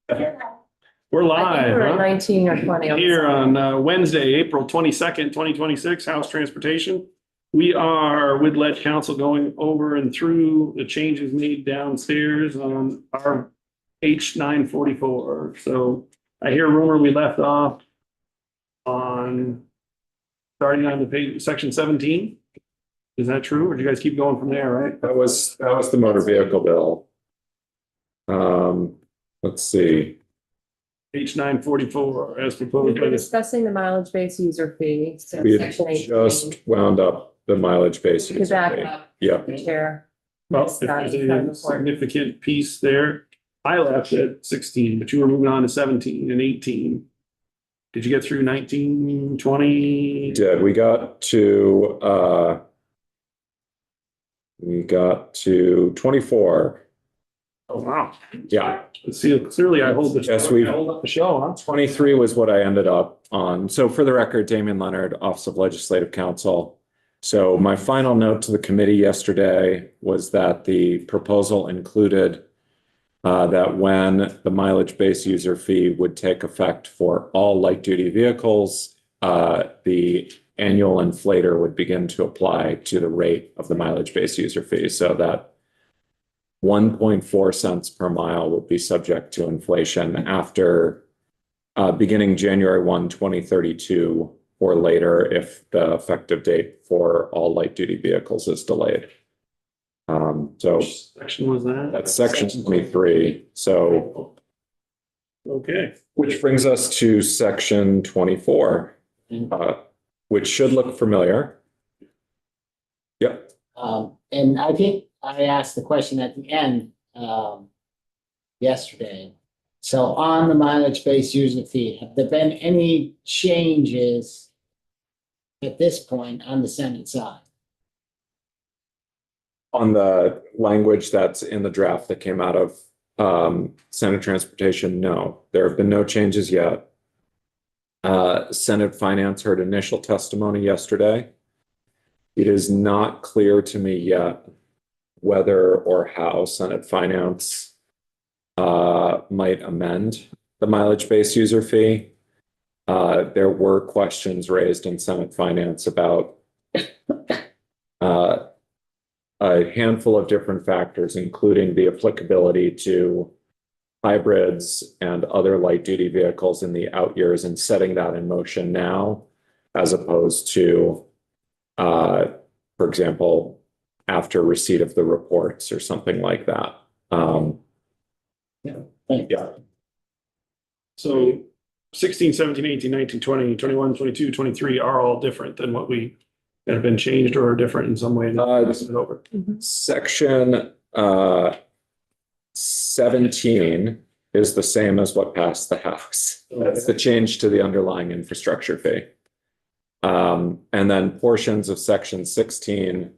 We're I think live, we're at huh? 19 or 20. Here on Wednesday, April 22nd, 2026, House Transportation. We are with Lead Council going over and through the changes made downstairs on our H 944. So I hear rumor we left off on starting on the page, section 17. Is that true? Or do you guys keep going from there, right? That was the motor vehicle bill. Let's see. H 944 as We proposed by were this. discussing the mileage based user fee. So We had section 18. just wound up the mileage base. To back up, Yeah, Chair. Well, if there's a significant piece there, I left at 16, but you were moving on to 17 and 18. Did you get through 19, 20? we did. We got to 24. Oh, wow. Yeah. See, clearly I hold the, Yes, I hold up the show, huh? 23 was what I ended up on. So for the record, Damian Leonard, Office of Legislative Counsel. So my final note to the committee yesterday was that the proposal included that when the mileage-based user fee would take effect for all light-duty vehicles, the annual inflator would begin to apply to the rate of the mileage-based user fee. So that 1.4 cents per mile would be subject to inflation after beginning January 1, 2032 or later if the effective date for all light-duty vehicles is delayed. So Which section was that? that's section 23. So, Okay. which brings us to section 24, which should look familiar. Yep. And I think I asked the question at the end, yesterday. So on the mileage-based user fee, have there been any changes at this point on the Senate side? On the language that's in the draft that came out of Senate Transportation, no, there have been no changes yet. Senate Finance heard initial testimony yesterday. It is not clear to me yet whether or how Senate Finance might amend the mileage-based user fee. There were questions raised in Senate Finance about a handful of different factors, including the applicability to hybrids and other light-duty vehicles in the out years and setting that in motion now, as opposed to, for example, after receipt of the reports or something like that. Yeah. So 16, 17, 18, 19, 20, 21, 22, 23 are all different than what we have been changed or are different in some way. This is over. Section 17 is the same as what passed the House. That's the change to the underlying infrastructure fee. And then portions of section 16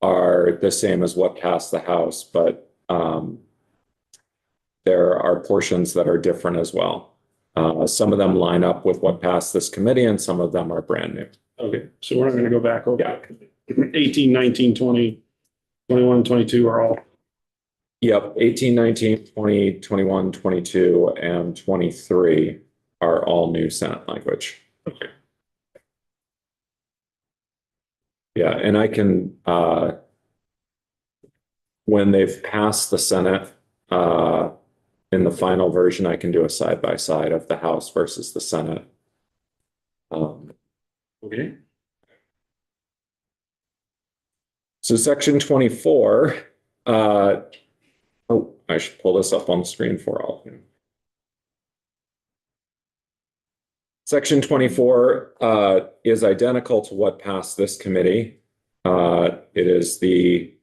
are the same as what passed the House, but there are portions that are different as well. Some of them line up with what passed this committee and some of them are brand new. Okay, so we're not going to go back over. 18, 19, 20, 21, 22 are all. Yep, 18, 19, 20, 21, 22, and 23 are all new Senate language. Okay. Yeah, and I can, when they've passed the Senate, in the final version, I can do a side-by-side of the House versus the Senate. Okay. So section 24, oh, I should pull this up on the screen for all of you. Section 24 is identical to what passed this committee. It is the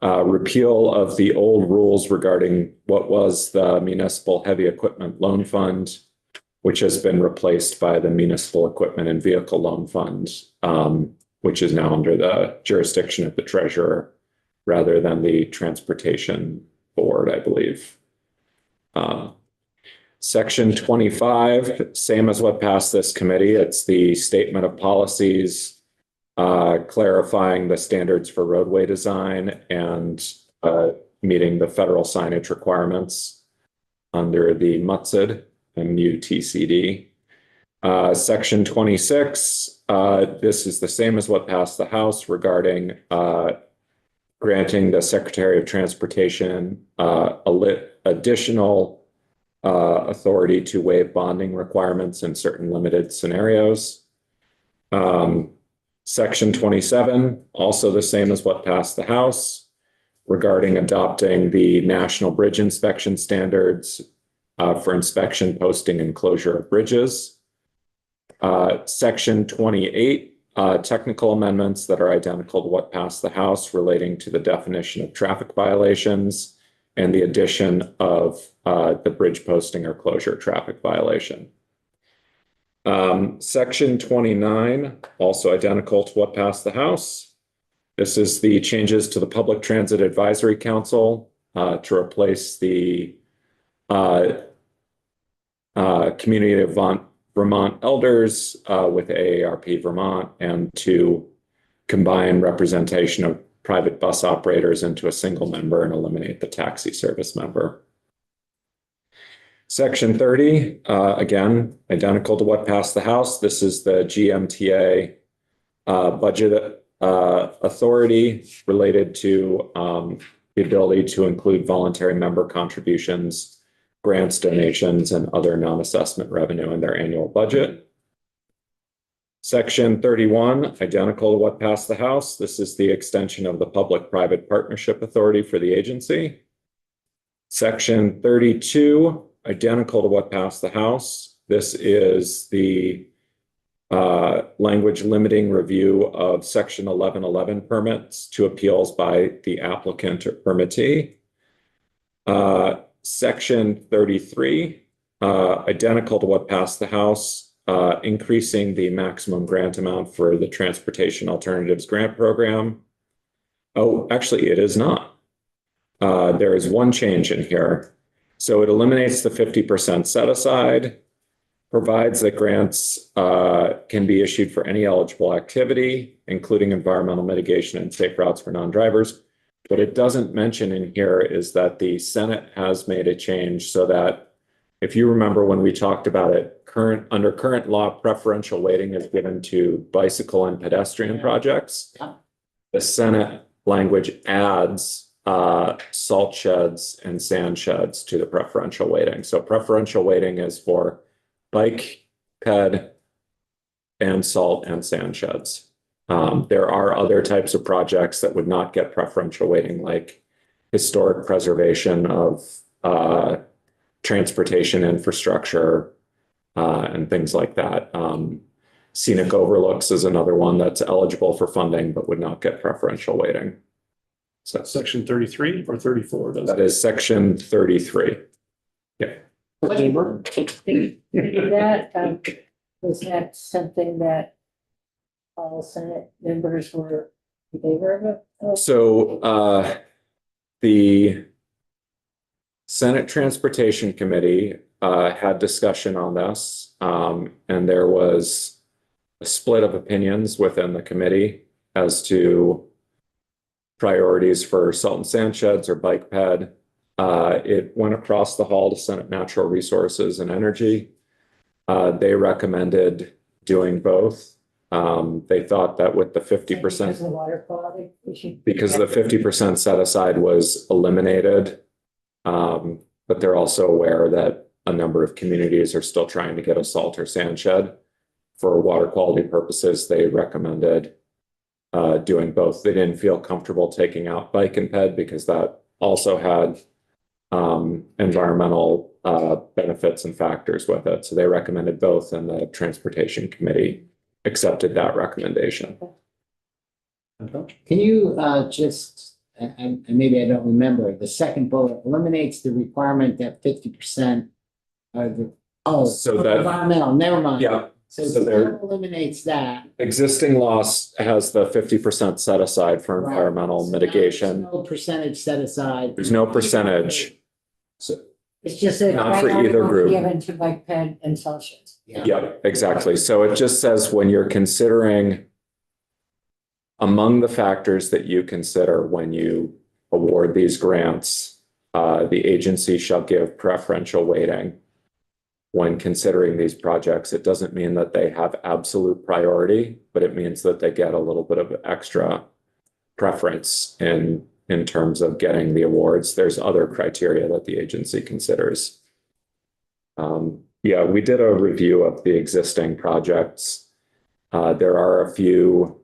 repeal of the old rules regarding what was the Municipal Heavy Equipment Loan Fund, which has been replaced by the Municipal Equipment and Vehicle Loan Fund, which is now under the jurisdiction of the treasurer rather than the Transportation Board, I believe. Section 25, same as what passed this committee. It's the statement of policies, clarifying the standards for roadway design and meeting the federal signage requirements. under the MUTCD, MUTCD. Section 26, this is the same as what passed the House regarding granting the Secretary of Transportation additional authority to waive bonding requirements in certain limited scenarios. Section 27, also the same as what passed the House regarding adopting the National Bridge Inspection Standards for inspection, posting, and closure of bridges. Section 28, technical amendments that are identical to what passed the House relating to the definition of traffic violations and the addition of the bridge posting or closure traffic violation. Section 29, also identical to what passed the House. This is the changes to the Public Transit Advisory Council to replace the Community of Vermont Elders with AARP Vermont, and to combine representation of private bus operators into a single member and eliminate the taxi service member. Section 30, again, identical to what passed the House. This is the GMTA budget authority related to the ability to include voluntary member contributions, grants, donations, and other non-assessment revenue in their annual budget. Section 31, identical to what passed the House. This is the extension of the Public-Private Partnership Authority for the agency. Section 32, identical to what passed the House. This is the language limiting review of Section 1111 permits to appeals by the applicant or permittee. Section 33, identical to what passed the House, increasing the maximum grant amount for the Transportation Alternatives Grant Program. Oh, actually, it is not. There is one change in here. So it eliminates the 50% set aside, provides that grants can be issued for any eligible activity, including environmental mitigation and safe routes for non-drivers. What it doesn't mention in here is that the Senate has made a change so that, if you remember when we talked about it, under current law, preferential weighting is given to bicycle and pedestrian projects. The Senate language adds salt sheds and sand sheds to the preferential weighting. So preferential weighting is for bike, ped, and salt and sand sheds. There are other types of projects that would not get preferential weighting, like historic preservation of transportation infrastructure and things like that. Scenic overlooks is another one that's eligible for funding but would not get preferential weighting. So that's section 33 or 34? That is section 33. Yeah. That, was that something that all Senate members were in favor of? So the Senate Transportation Committee had discussion on this, and there was a split of opinions within the committee as to priorities for salt and sand sheds or bike ped. It went across the hall to Senate Natural Resources and Energy. They recommended doing both. They thought that with the 50%, Because of the water quality issue? because the 50% set aside was eliminated. But they're also aware that a number of communities are still trying to get a salt or sand shed. For water quality purposes, they recommended doing both. They didn't feel comfortable taking out bike and ped because that also had environmental benefits and factors with it. So they recommended both, and the Transportation Committee accepted that recommendation. Can you just, and maybe I don't remember, the second bullet eliminates the requirement that 50% of the, So that- environmental, never mind. Yeah. So So there- that eliminates that. Existing laws has the 50% set aside for Right. environmental So mitigation. there's no percentage set aside. There's no percentage. So, It's just a Not for either priority group. given to bike ped and salt sheds. yeah, exactly. So it just says when you're considering among the factors that you consider when you award these grants, the agency shall give preferential weighting when considering these projects. It doesn't mean that they have absolute priority, but it means that they get a little bit of extra preference in terms of getting the awards. There's other criteria that the agency considers. Yeah, we did a review of the existing projects. There are a few,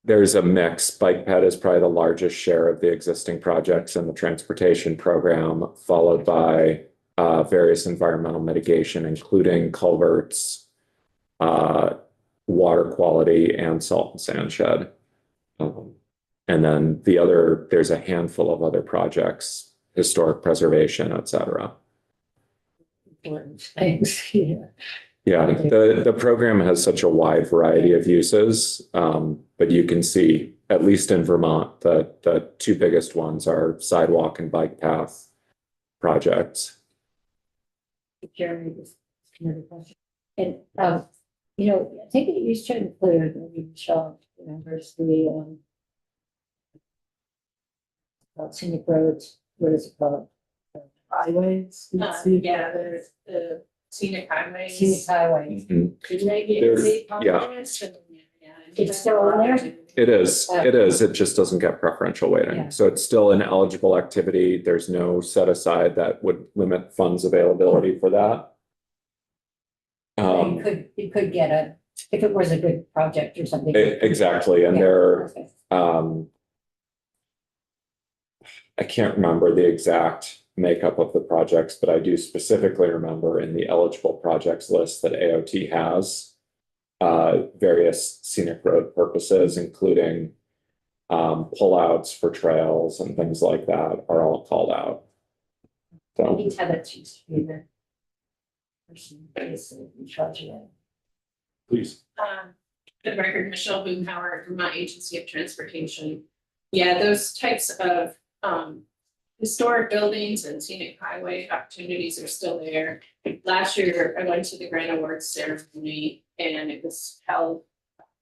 there's a mix. Bike ped is probably the largest share of the existing projects in the transportation program, followed by various environmental mitigation, including culverts, water quality, and salt and sand shed. And then there's a handful of other projects, historic preservation, et cetera. Important things, yeah. Yeah, the program has such a wide variety of uses, but you can see, at least in Vermont, the two biggest ones are sidewalk and bike path projects. Jeremy, this another question. And, I think it used to include, maybe Michelle remembers the, scenic roads, what is it called? Highways. Yeah, there's the scenic highways. Scenic highways. Mhm. Didn't they get There's- paid on yeah. this? And, yeah, It's still on there? It is, it just doesn't get preferential Yeah. weighting. So it's still an eligible activity. There's no set aside that would limit funds availability for that. You could get if it was a good project or something. Exactly, and Yeah, there, okay. I can't remember the exact makeup of the projects, but I do specifically remember in the eligible projects list that AOT has various scenic road purposes, including pullouts for trails and things like that are all called out. So, Maybe Tebbets used to be the person basically in charge of that. Please. The record, Michelle Boomhauer, Vermont Agency of Transportation. Yeah, those types of historic buildings and scenic highway opportunities are still there. Last year, I went to the grant awards ceremony and it was held,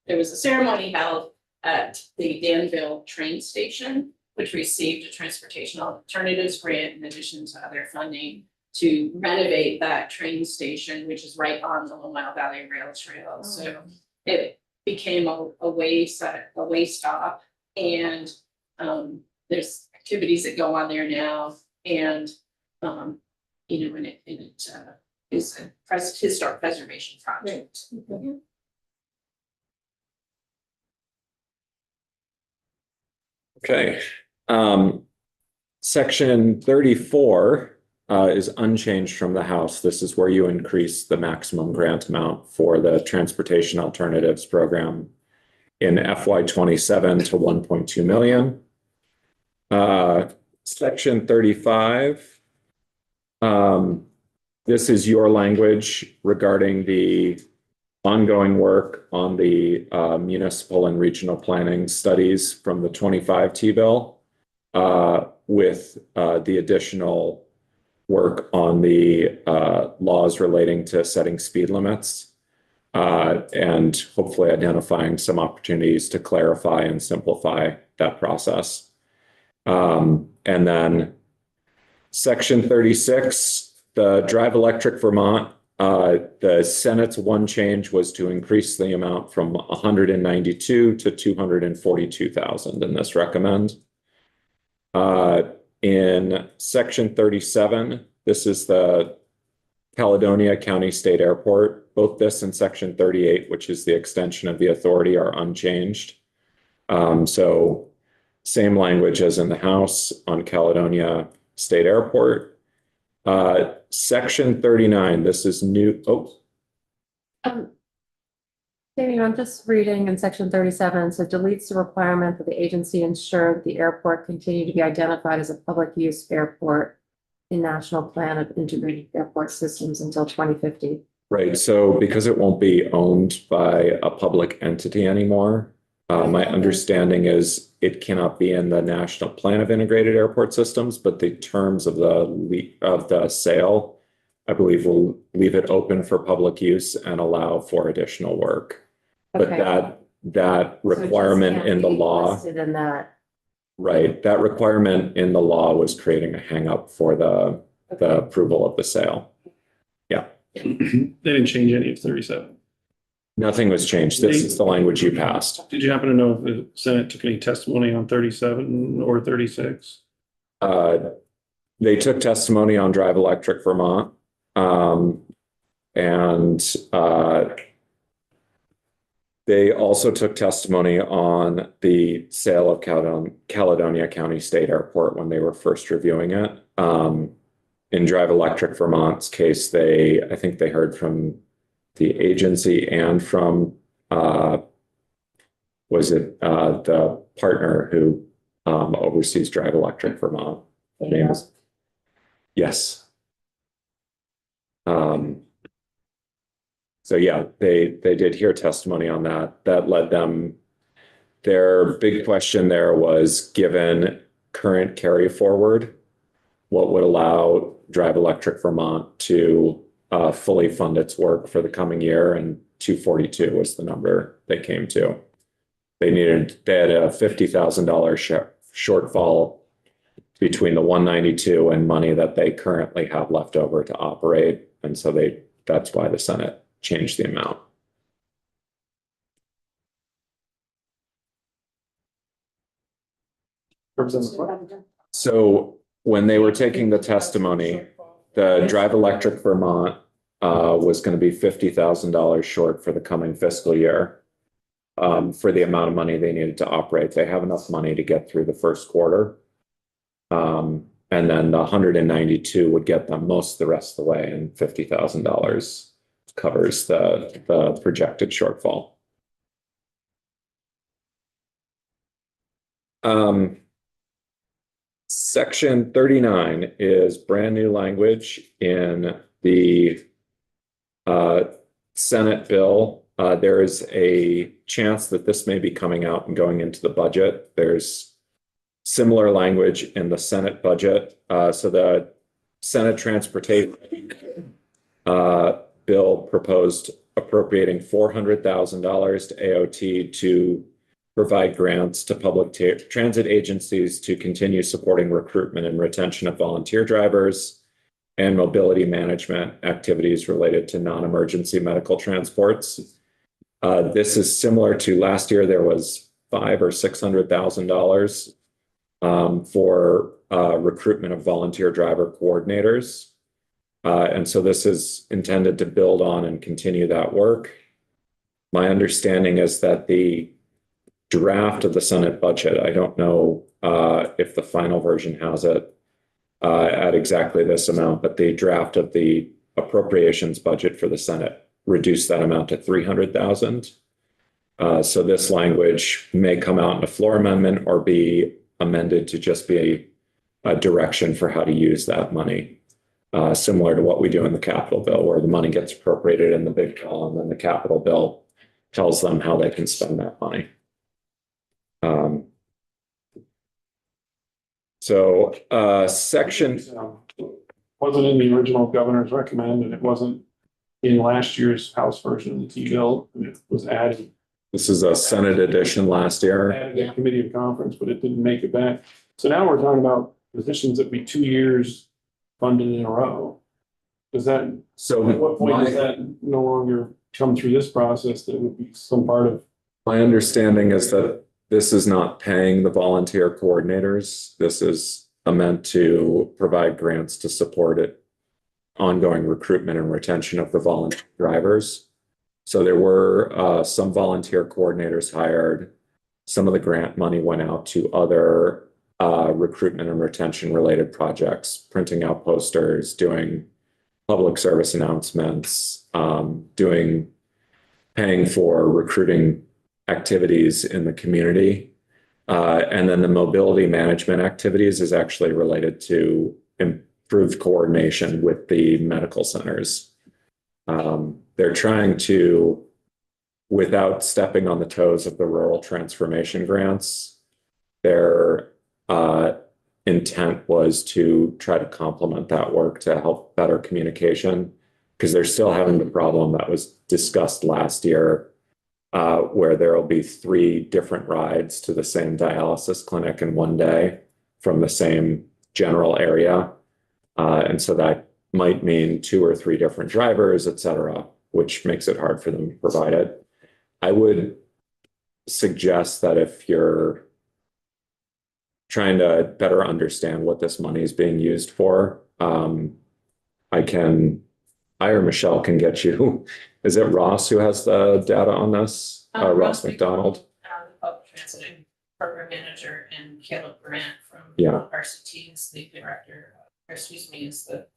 there was a ceremony held at the Danville train station, which received a transportation alternatives grant in addition to other funding to renovate that train station, which is right on the Lone Mile Valley Rail Trail. So it became a way stop, and there's activities that go on there now, and and it is a historic preservation project. okay. Section 34 is unchanged from the House. This is where you increase the maximum grant amount for the Transportation Alternatives Program in FY 27 to 1.2 million. Section 35. This is your language regarding the ongoing work on the municipal and regional planning studies from the 25 T-bill with the additional work on the laws relating to setting speed limits and hopefully identifying some opportunities to clarify and simplify that process. And then Section 36, the Drive Electric Vermont, the Senate's one change was to increase the amount from 192 to 242,000 in this recommend. In Section 37, this is the Caledonia County State Airport. Both this and Section 38, which is the extension of the authority, are unchanged. So same language as in the House on Caledonia State Airport. Section 39, this is new. Jamie, I'm just reading in section 37, so deletes the requirement that the agency ensure that the airport continue to be identified as a public use airport in National Plan of Integrated Airport Systems until 2050. Right, so because it won't be owned by a public entity anymore, my understanding is it cannot be in the National Plan of Integrated Airport Systems, but the terms of the sale, I believe, will leave it open for public use and allow for additional work. But Okay. that So it just requirement can't in the be law, listed in that. Right, that requirement in the law was creating a hangup for the approval of the sale. They didn't change any of 37. Nothing was changed. This is the language you passed. Did you happen to know if the Senate took any testimony on 37 or 36? They took testimony on Drive Electric Vermont. And they also took testimony on the sale of Caledonia County State Airport when they were first reviewing it. In Drive Electric Vermont's case, I think they heard from the agency and from, the partner who oversees Drive Electric Vermont? The name is, yes. So yeah, they did hear testimony on that. That led them, their big question there was, given current carry forward, what would allow Drive Electric Vermont to fully fund its work for the coming year, and 242 was the number they came to. They had a $50,000 shortfall between the 192 and money that they currently have left over to operate. And so that's why the Senate changed the amount. So when they were taking the testimony, the Drive Electric Vermont was going to be $50,000 short for the coming fiscal year for the amount of money they needed to operate. They have enough money to get through the first quarter. And then the 192 would get them most of the rest of the way, and $50,000 covers the projected shortfall. Section 39 is brand new language in the Senate bill. There is a chance that this may be coming out and going into the budget. There's similar language in the Senate budget. So the Senate Transportation bill proposed appropriating $400,000 to AOT to provide grants to public transit agencies to continue supporting recruitment and retention of volunteer drivers and mobility management activities related to non-emergency medical transports. This is similar to last year. There was $500,000 or $600,000 for recruitment of volunteer driver coordinators. And so this is intended to build on and continue that work. My understanding is that the draft of the Senate budget, I don't know if the final version has it at exactly this amount, but the draft of the appropriations budget for the Senate reduced that amount to $300,000. So this language may come out in a floor amendment or be amended to just be a direction for how to use that money. Similar to what we do in the capital bill, where the money gets appropriated in the big bill, and then the capital bill tells them how they can spend that money. Section Wasn't in the original governor's recommend, and it wasn't in last year's House version of the T-bill. It was added. This is a Senate edition last year. Added a committee of conference, but it didn't make it back. So now we're talking about positions that be 2 years funded in a row. Does that, So at what point does that no longer come through this process? That would be some part of. my understanding is that this is not paying the volunteer coordinators. This is meant to provide grants to support it, ongoing recruitment and retention of the volunteer drivers. So there were some volunteer coordinators hired. Some of the grant money went out to other recruitment and retention related projects, printing out posters, doing public service announcements, paying for recruiting activities in the community. And then the mobility management activities is actually related to improved coordination with the medical centers. They're trying to, without stepping on the toes of the rural transformation grants, their intent was to try to complement that work to help better communication, because they're still having the problem that was discussed last year where there will be 3 different rides to the same dialysis clinic in one day from the same general area. And so that might mean 2 or 3 different drivers, et cetera, which makes it hard for them to provide it. I would suggest that if you're trying to better understand what this money is being used for, I or Michelle can get you. Is it Ross who has the data on this? Ross McDonald? The public transit program manager, and Caleb Grant from Yeah. RCT is the director, or excuse me, is the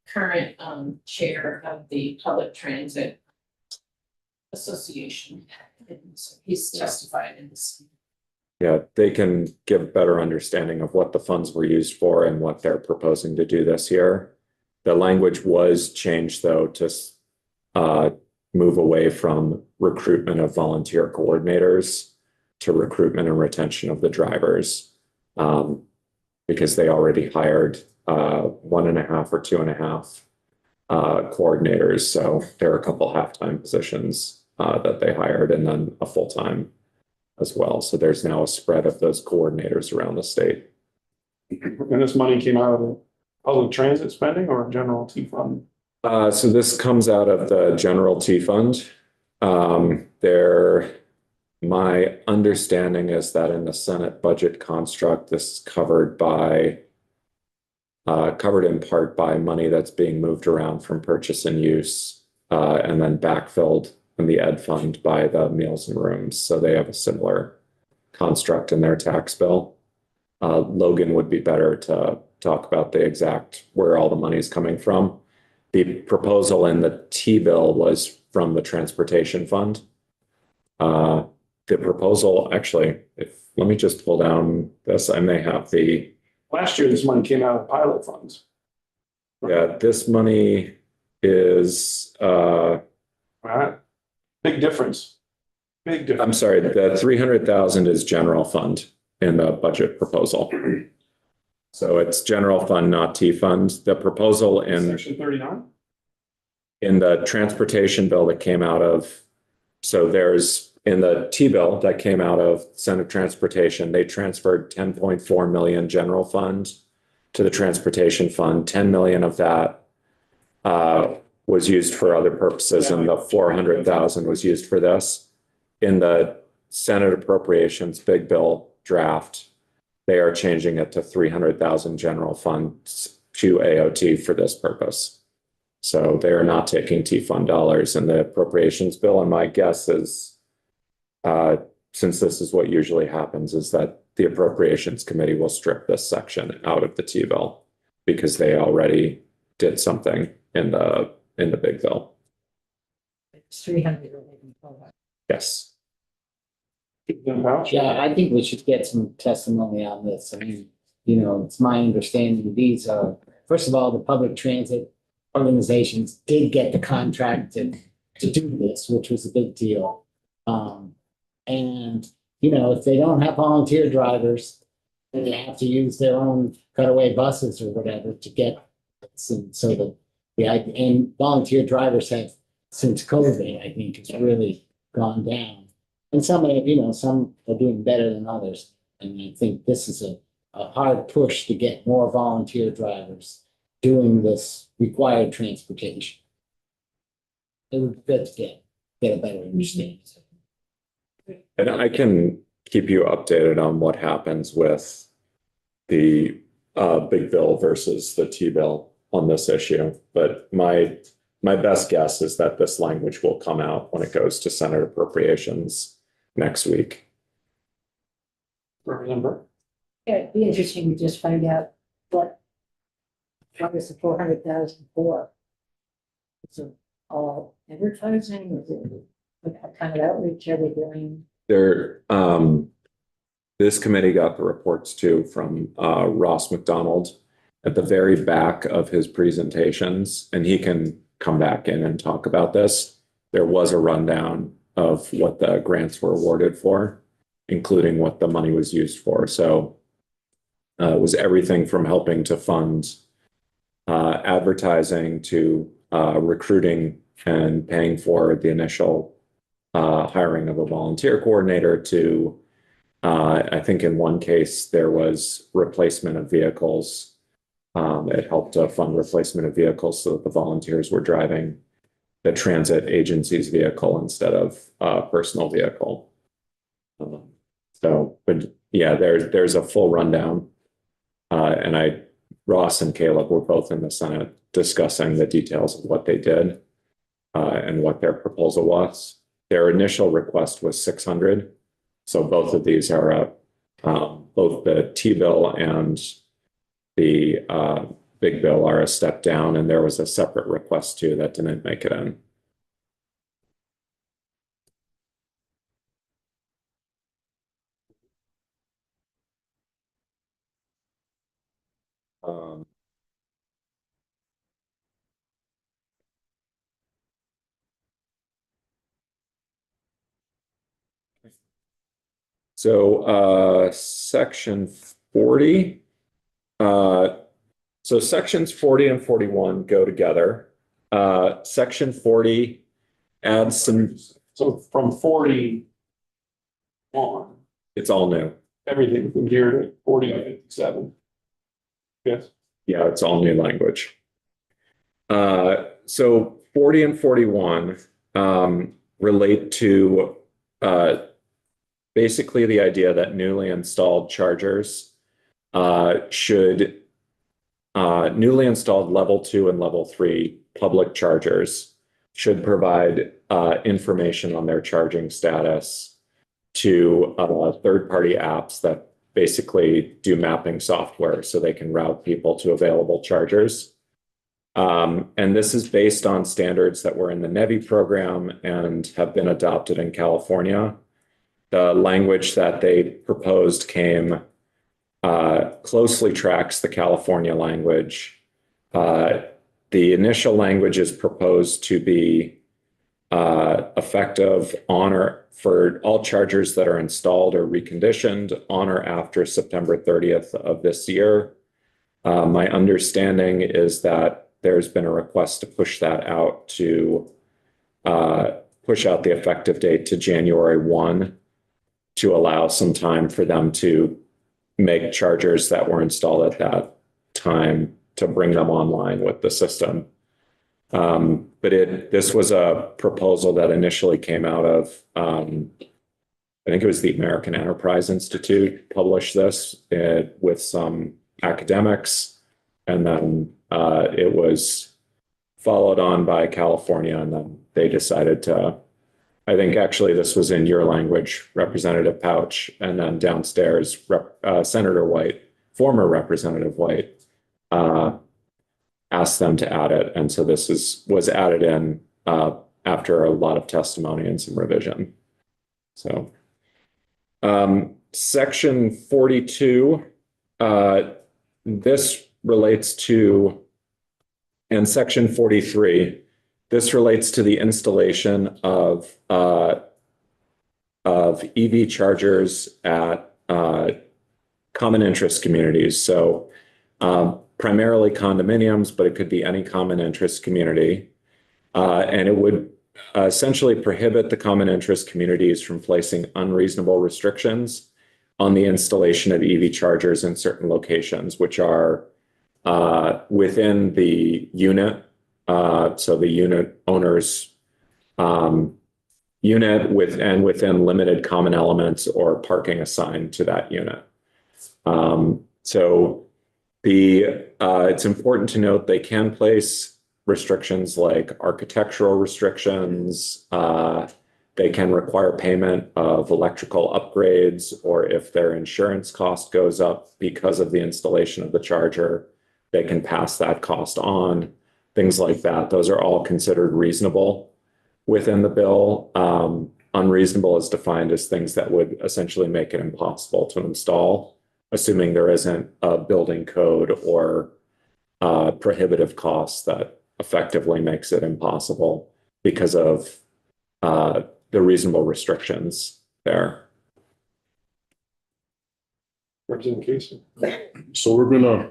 current chair of the Public Transit Association. And so he's testified in this. Yeah, they can give a better understanding of what the funds were used for and what they're proposing to do this year. The language was changed, though, to move away from recruitment of volunteer coordinators to recruitment and retention of the drivers, because they already hired 1.5 or 2.5 coordinators. So there are a couple half-time positions that they hired, and then a full-time as well. So there's now a spread of those coordinators around the state. And this money came out of public transit spending or general T fund? So this comes out of the general T fund. My understanding is that in the Senate budget construct, this is covered in part by money that's being moved around from purchase and use, and then backfilled in the ed fund by the meals and rooms. So they have a similar construct in their tax bill. Logan would be better to talk about the exact where all the money is coming from. The proposal in the T bill was from the transportation fund. The proposal, actually, let me just pull down this. I may have the. Last year, this money came out of pilot funds. Yeah, this money is. Right. Big difference. Big I'm difference. sorry, the 300,000 is general fund in the budget proposal. So it's general fund, not T fund. The proposal Section 39? in the transportation bill that came out of, so there's in the T bill that came out of Senate Transportation, they transferred 10.4 million general fund to the transportation fund. 10 million of that was used for other purposes, and the 400,000 was used for this. In the Senate appropriations big bill draft, they are changing it to 300,000 general funds to AOT for this purpose. So they are not taking T fund dollars in the appropriations bill. And my guess is, since this is what usually happens, is that the appropriations committee will strip this section out of the T bill because they already did something in the big bill. It's 300 or maybe 400. Yes. Yeah, I think we should get some testimony on this. I mean, it's my understanding these are, first of all, the public transit organizations did get the contract to do this, which was a big deal. And, if they don't have volunteer drivers, then they have to use their own cutaway buses or whatever to get this. And so and volunteer drivers have, since COVID, I think, has really gone down. And some are doing better than others. And I think this is a hard push to get more volunteer drivers doing this required transportation. It would be good to get a better understanding. And I can keep you updated on what happens with the big bill versus the T bill on this issue. But my best guess is that this language will come out when it goes to Senate appropriations next week. Remember? Yeah, it'd be interesting to just find out what is the 400,000 for? Is it all advertising? Is it what kind of outreach are they doing? This committee got the reports too from Ross McDonald at the very back of his presentations, and he can come back in and talk about this. There was a rundown of what the grants were awarded for, including what the money was used for. So it was everything from helping to fund advertising to recruiting and paying for the initial hiring of a volunteer coordinator to, I think in one case, there was replacement of vehicles. It helped to fund replacement of vehicles so that the volunteers were driving the transit agency's vehicle instead of a personal vehicle. But yeah, there's a full rundown. And Ross and Caleb were both in the Senate discussing the details of what they did and what their proposal was. Their initial request was 600. So both of these are up. Both the T-bill and the big bill are a step down, and there was a separate request too that didn't make it in. Um, So section 40. So sections 40 and 41 go together. Section 40 adds some, So from 40 on, it's all new. everything from here to 40 to 57. Yes. Yeah, it's all new language. So 40 and 41 relate to basically the idea that newly installed chargers newly installed level 2 and level 3 public chargers should provide information on their charging status to third-party apps that basically do mapping software so they can route people to available chargers. And this is based on standards that were in the NEVI program and have been adopted in California. The language that they proposed closely tracks the California language. The initial language is proposed to be effective on or for all chargers that are installed or reconditioned on or after September 30th of this year. My understanding is that there's been a request to push that out to push out the effective date to January 1 to allow some time for them to make chargers that were installed at that time to bring them online with the system. But this was a proposal that initially came out of, I think it was the American Enterprise Institute published this with some academics, and then it was followed on by California, and then they decided to, I think actually this was in your language, Representative Pouch, and then downstairs, Senator White, former Representative White, asked them to add it. And so this was added in after a lot of testimony and some revision. So section 42, this relates to, and section 43, this relates to the installation of EV chargers at common interest communities. So primarily condominiums, but it could be any common interest community. And it would essentially prohibit the common interest communities from placing unreasonable restrictions on the installation of EV chargers in certain locations, which are within the unit. So the unit owner's unit within limited common elements or parking assigned to that unit. So it's important to note they can place restrictions like architectural restrictions. They can require payment of electrical upgrades, or if their insurance cost goes up because of the installation of the charger, they can pass that cost on, things like that. Those are all considered reasonable within the bill. Unreasonable is defined as things that would essentially make it impossible to install, assuming there isn't a building code or prohibitive cost that effectively makes it impossible because of the reasonable restrictions there. Representative Casey. So we're gonna,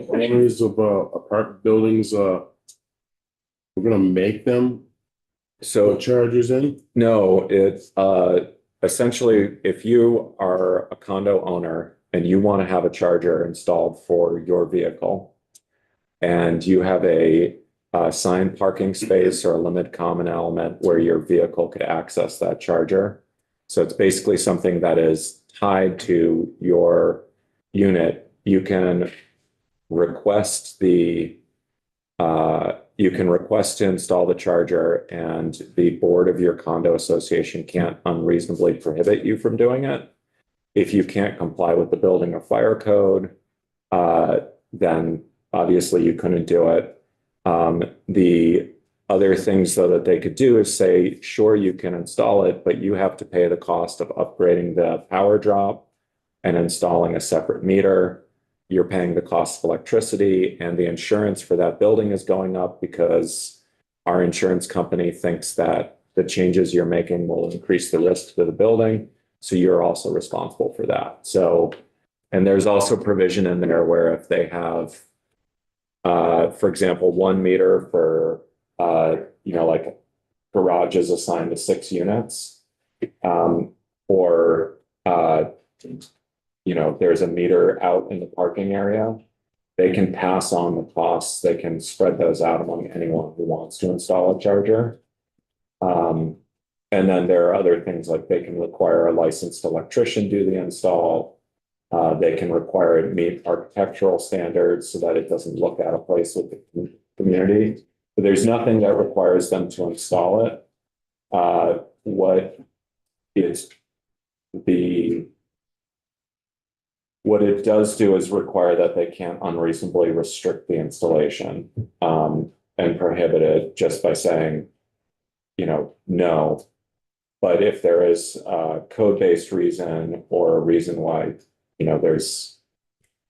owners of apartment buildings, we're gonna make them So chargers in? no, it's essentially, if you are a condo owner and you want to have a charger installed for your vehicle, and you have a assigned parking space or a limited common element where your vehicle could access that charger. So it's basically something that is tied to your unit. You can request to install the charger, and the board of your condo association can't unreasonably prohibit you from doing it. If you can't comply with the building or fire code, then obviously you couldn't do it. The other things though that they could do is say, sure, you can install it, but you have to pay the cost of upgrading the power drop and installing a separate meter. You're paying the cost of electricity, and the insurance for that building is going up because our insurance company thinks that the changes you're making will increase the risk to the building. So you're also responsible for that. So, and there's also provision in there where if they have, for example, 1 meter for, like garages assigned to 6 units, or, there's a meter out in the parking area, they can pass on the costs. They can spread those out among anyone who wants to install a charger. And then there are other things like they can require a licensed electrician do the install. They can require it to meet architectural standards so that it doesn't look out of place with the community. But there's nothing that requires them to install it. What it does do is require that they can't unreasonably restrict the installation, and prohibit it just by saying, no. But if there is a code-based reason or a reason why, there's,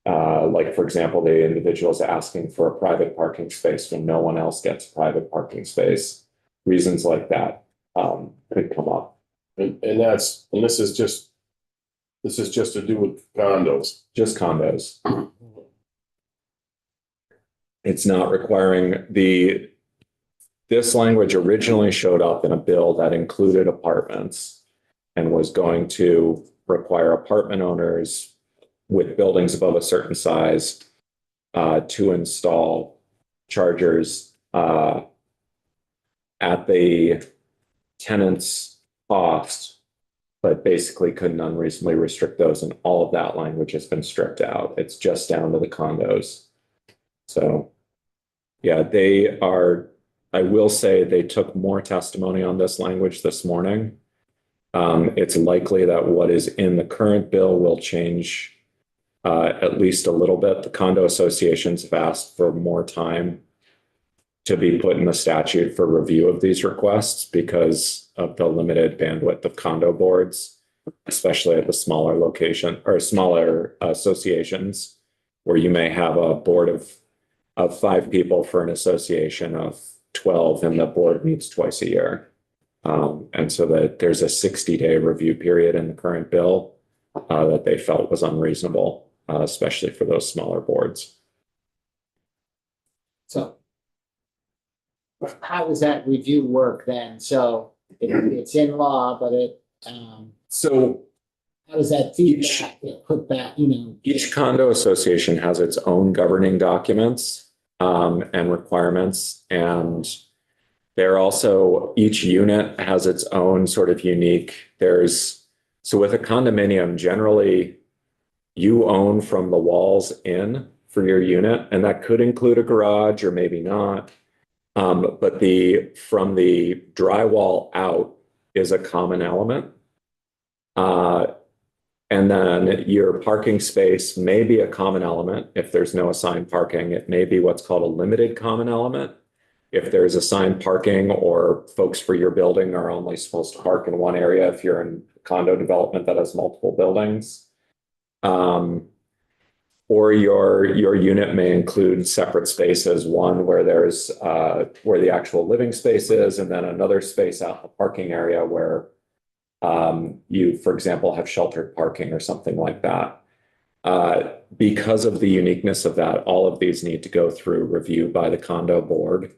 like, for example, the individual is asking for a private parking space when no one else gets a private parking space, reasons like that could come up. And this is just to do with condos. Just condos. It's not requiring this language originally showed up in a bill that included apartments and was going to require apartment owners with buildings above a certain size to install chargers at the tenant's cost, but basically couldn't unreasonably restrict those. And all of that language has been stripped out. It's just down to the condos. So yeah, I will say they took more testimony on this language this morning. It's likely that what is in the current bill will change at least a little bit. The condo associations have asked for more time to be put in the statute for review of these requests because of the limited bandwidth of condo boards, especially at the smaller location or smaller associations, where you may have a board of 5 people for an association of 12, and the board meets twice a year. And so that there's a 60-day review period in the current bill that they felt was unreasonable, especially for those smaller boards. So how does that review work then? So it's in law, but So how does that feedback get put back, each condo association has its own governing documents and requirements, and they're also, each unit has its own sort of unique, so with a condominium, generally you own from the walls in for your unit, and that could include a garage or maybe not. But from the drywall out is a common element. And then your parking space may be a common element. If there's no assigned parking, it may be what's called a limited common element. If there's assigned parking, or folks for your building are only supposed to park in one area if you're in condo development that has multiple buildings. Or your unit may include separate spaces, one where there's where the actual living space is, and then another space out in the parking area where you, for example, have sheltered parking or something like that. Because of the uniqueness of that, all of these need to go through review by the condo board.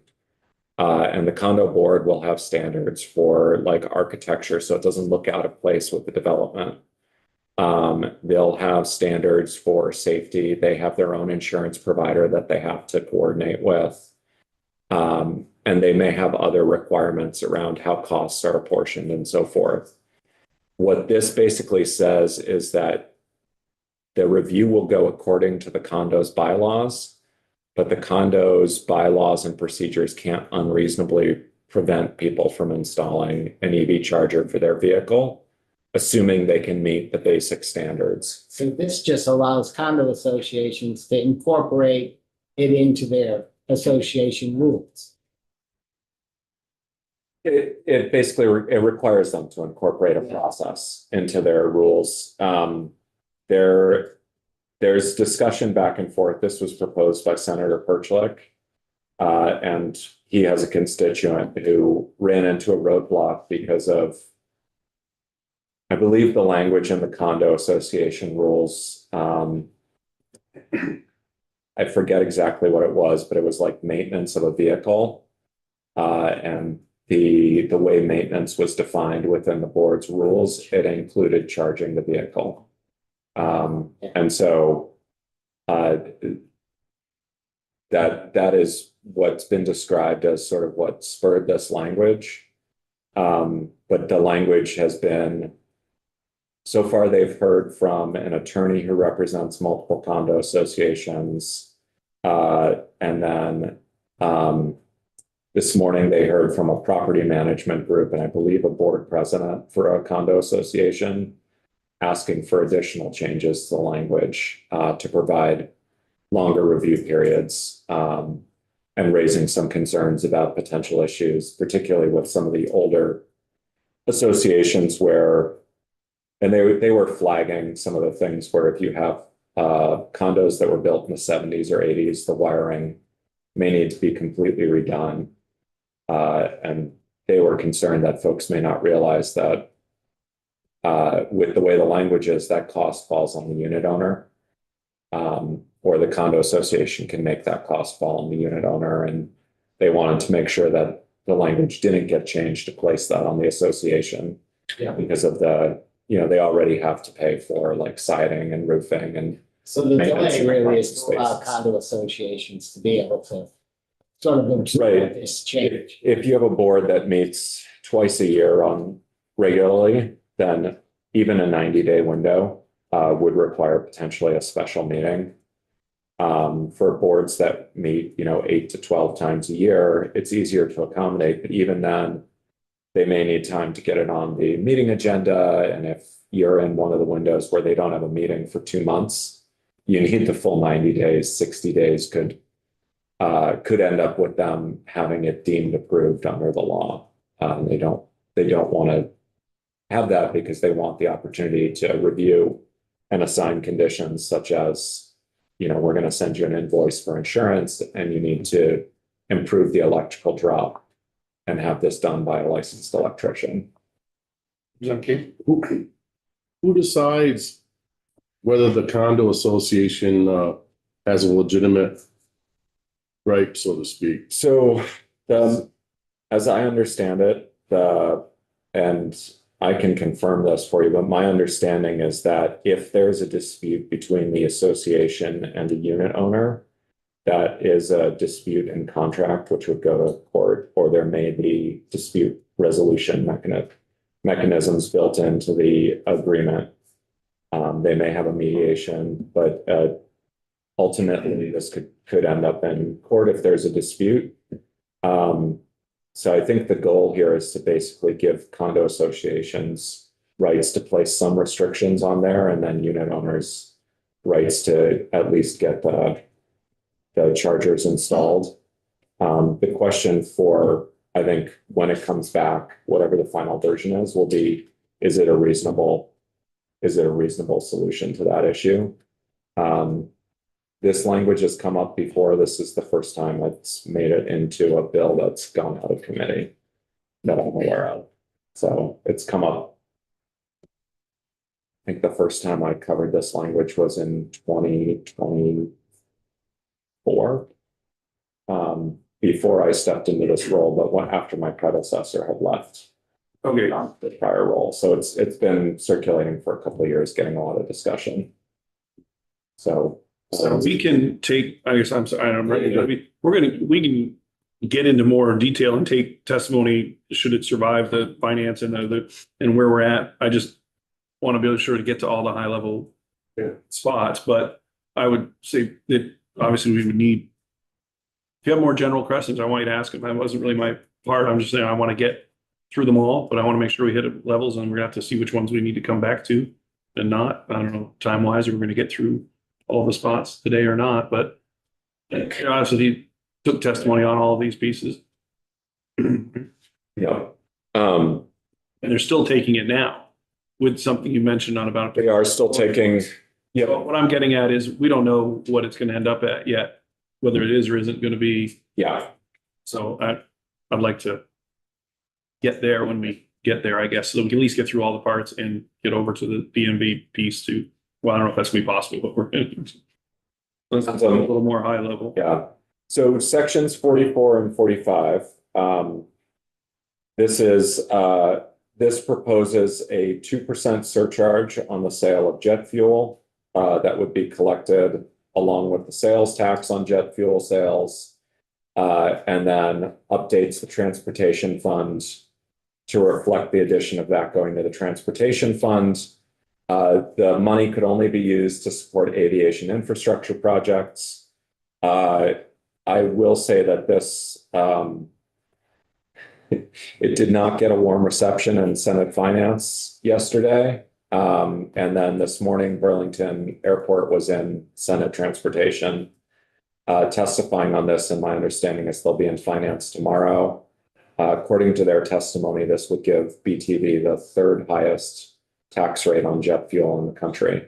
And the condo board will have standards for like architecture, so it doesn't look out of place with the development. They'll have standards for safety. They have their own insurance provider that they have to coordinate with. And they may have other requirements around how costs are apportioned and so forth. What this basically says is that the review will go according to the condo's bylaws, but the condo's bylaws and procedures can't unreasonably prevent people from installing an EV charger for their vehicle, assuming they can meet the basic standards. So this just allows condo associations to incorporate it into their association rules. It basically it requires them to incorporate a process into their rules. There's discussion back and forth. This was proposed by Senator Perchlik. And he has a constituent who ran into a roadblock because of, I believe, the language in the condo association rules. I forget exactly what it was, but it was like maintenance of a vehicle. And the way maintenance was defined within the board's rules, it included charging the vehicle. And so that is what's been described as sort of what spurred this language. But the language has been, so far they've heard from an attorney who represents multiple condo associations. And then this morning they heard from a property management group and I believe a board president for a condo association asking for additional changes to the language to provide longer review periods and raising some concerns about potential issues, particularly with some of the older associations where, and they were flagging some of the things where if you have condos that were built in the 70s or 80s, the wiring may need to be completely redone. And they were concerned that folks may not realize that with the way the language is, that cost falls on the unit owner. Or the condo association can make that cost fall on the unit owner. And they wanted to make sure that the language didn't get changed to place that on the association. Yeah. Because of the, they already have to pay for like siding and roofing and. So the Maintenance delay and really is parking to allow spaces. condo associations to be able to sort of absorb Right. this change. If you have a board that meets twice a year on regularly, then even a 90-day window would require potentially a special meeting. For boards that meet, 8 to 12 times a year, it's easier to accommodate, but even then, they may need time to get it on the meeting agenda. And if you're in one of the windows where they don't have a meeting for 2 months, you need the full 90 days. 60 days could end up with them having it deemed approved under the law. They don't want to have that because they want the opportunity to review and assign conditions such as, we're going to send you an invoice for insurance and you need to improve the electrical drop and have this done by a licensed electrician. Okay. Who decides whether the condo association has a legitimate right, so to speak? So as I understand it, and I can confirm this for you, but my understanding is that if there's a dispute between the association and the unit owner, that is a dispute in contract, which would go to court, or there may be dispute resolution mechanisms built into the agreement. They may have a mediation, but ultimately this could end up in court if there's a dispute. So I think the goal here is to basically give condo associations rights to place some restrictions on there, and then unit owners rights to at least get the chargers installed. The question for, I think, when it comes back, whatever the final version is, will be, is it a reasonable solution to that issue? This language has come up before. This is the first time it's made it into a bill that's gone out of committee that I'm aware of. So it's come up. I think the first time I covered this language was in 2024. before I stepped into this role, but after my predecessor had left Okay, the prior role. So it's been circulating for a couple of years, getting a lot of discussion. So. so we can take, I guess, I'm sorry, I'm ready. We can get into more detail and take testimony, should it survive the finance and and where we're at. I just want to be sure to get to all the high level spots, but I would say that obviously we would need, if you have more general questions, I want you to ask them. That wasn't really my part. I'm just saying I want to get through them all, but I want to make sure we hit levels, and we're gonna have to see which ones we need to come back to and not. I don't know, time wise, if we're gonna get through all the spots today or not, but honestly, he took testimony on all of these pieces. And Yeah. they're still taking it now with something you mentioned on about. They are still taking, yeah, So what I'm getting at is, we don't know what it's gonna end up at yet, whether it is or isn't gonna be. yeah, So I'd like to get there when we get there, I guess, so we can at least get through all the parts and get over to the DMV piece too. Well, I don't know if that's gonna be possible, but we're gonna. Let's a little more high level. yeah. So sections 44 and 45, this proposes a 2% surcharge on the sale of jet fuel, that would be collected along with the sales tax on jet fuel sales. And then updates the transportation fund to reflect the addition of that going to the transportation fund. The money could only be used to support aviation infrastructure projects. I will say that this, it did not get a warm reception in Senate Finance yesterday. And then this morning, Burlington Airport was in Senate Transportation testifying on this, and my understanding is they'll be in Finance tomorrow. According to their testimony, this would give BTV the third highest tax rate on jet fuel in the country.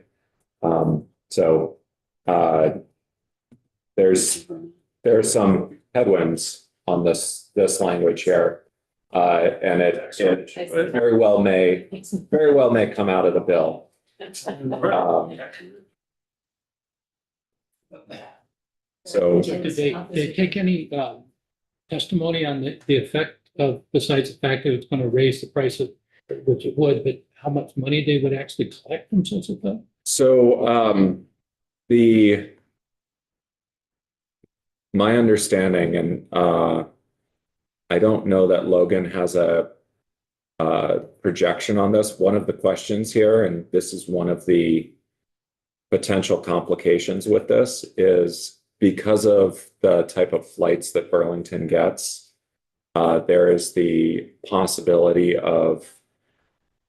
There's some headwinds on this language here. And it very well may come out of the bill. So Did they take any testimony on the effect of, besides the fact that it's gonna raise the price of, which it would, but how much money they would actually collect from such a thing? So my understanding, and I don't know that Logan has a projection on this. One of the questions here, and this is one of the potential complications with this, is because of the type of flights that Burlington gets, there is the possibility of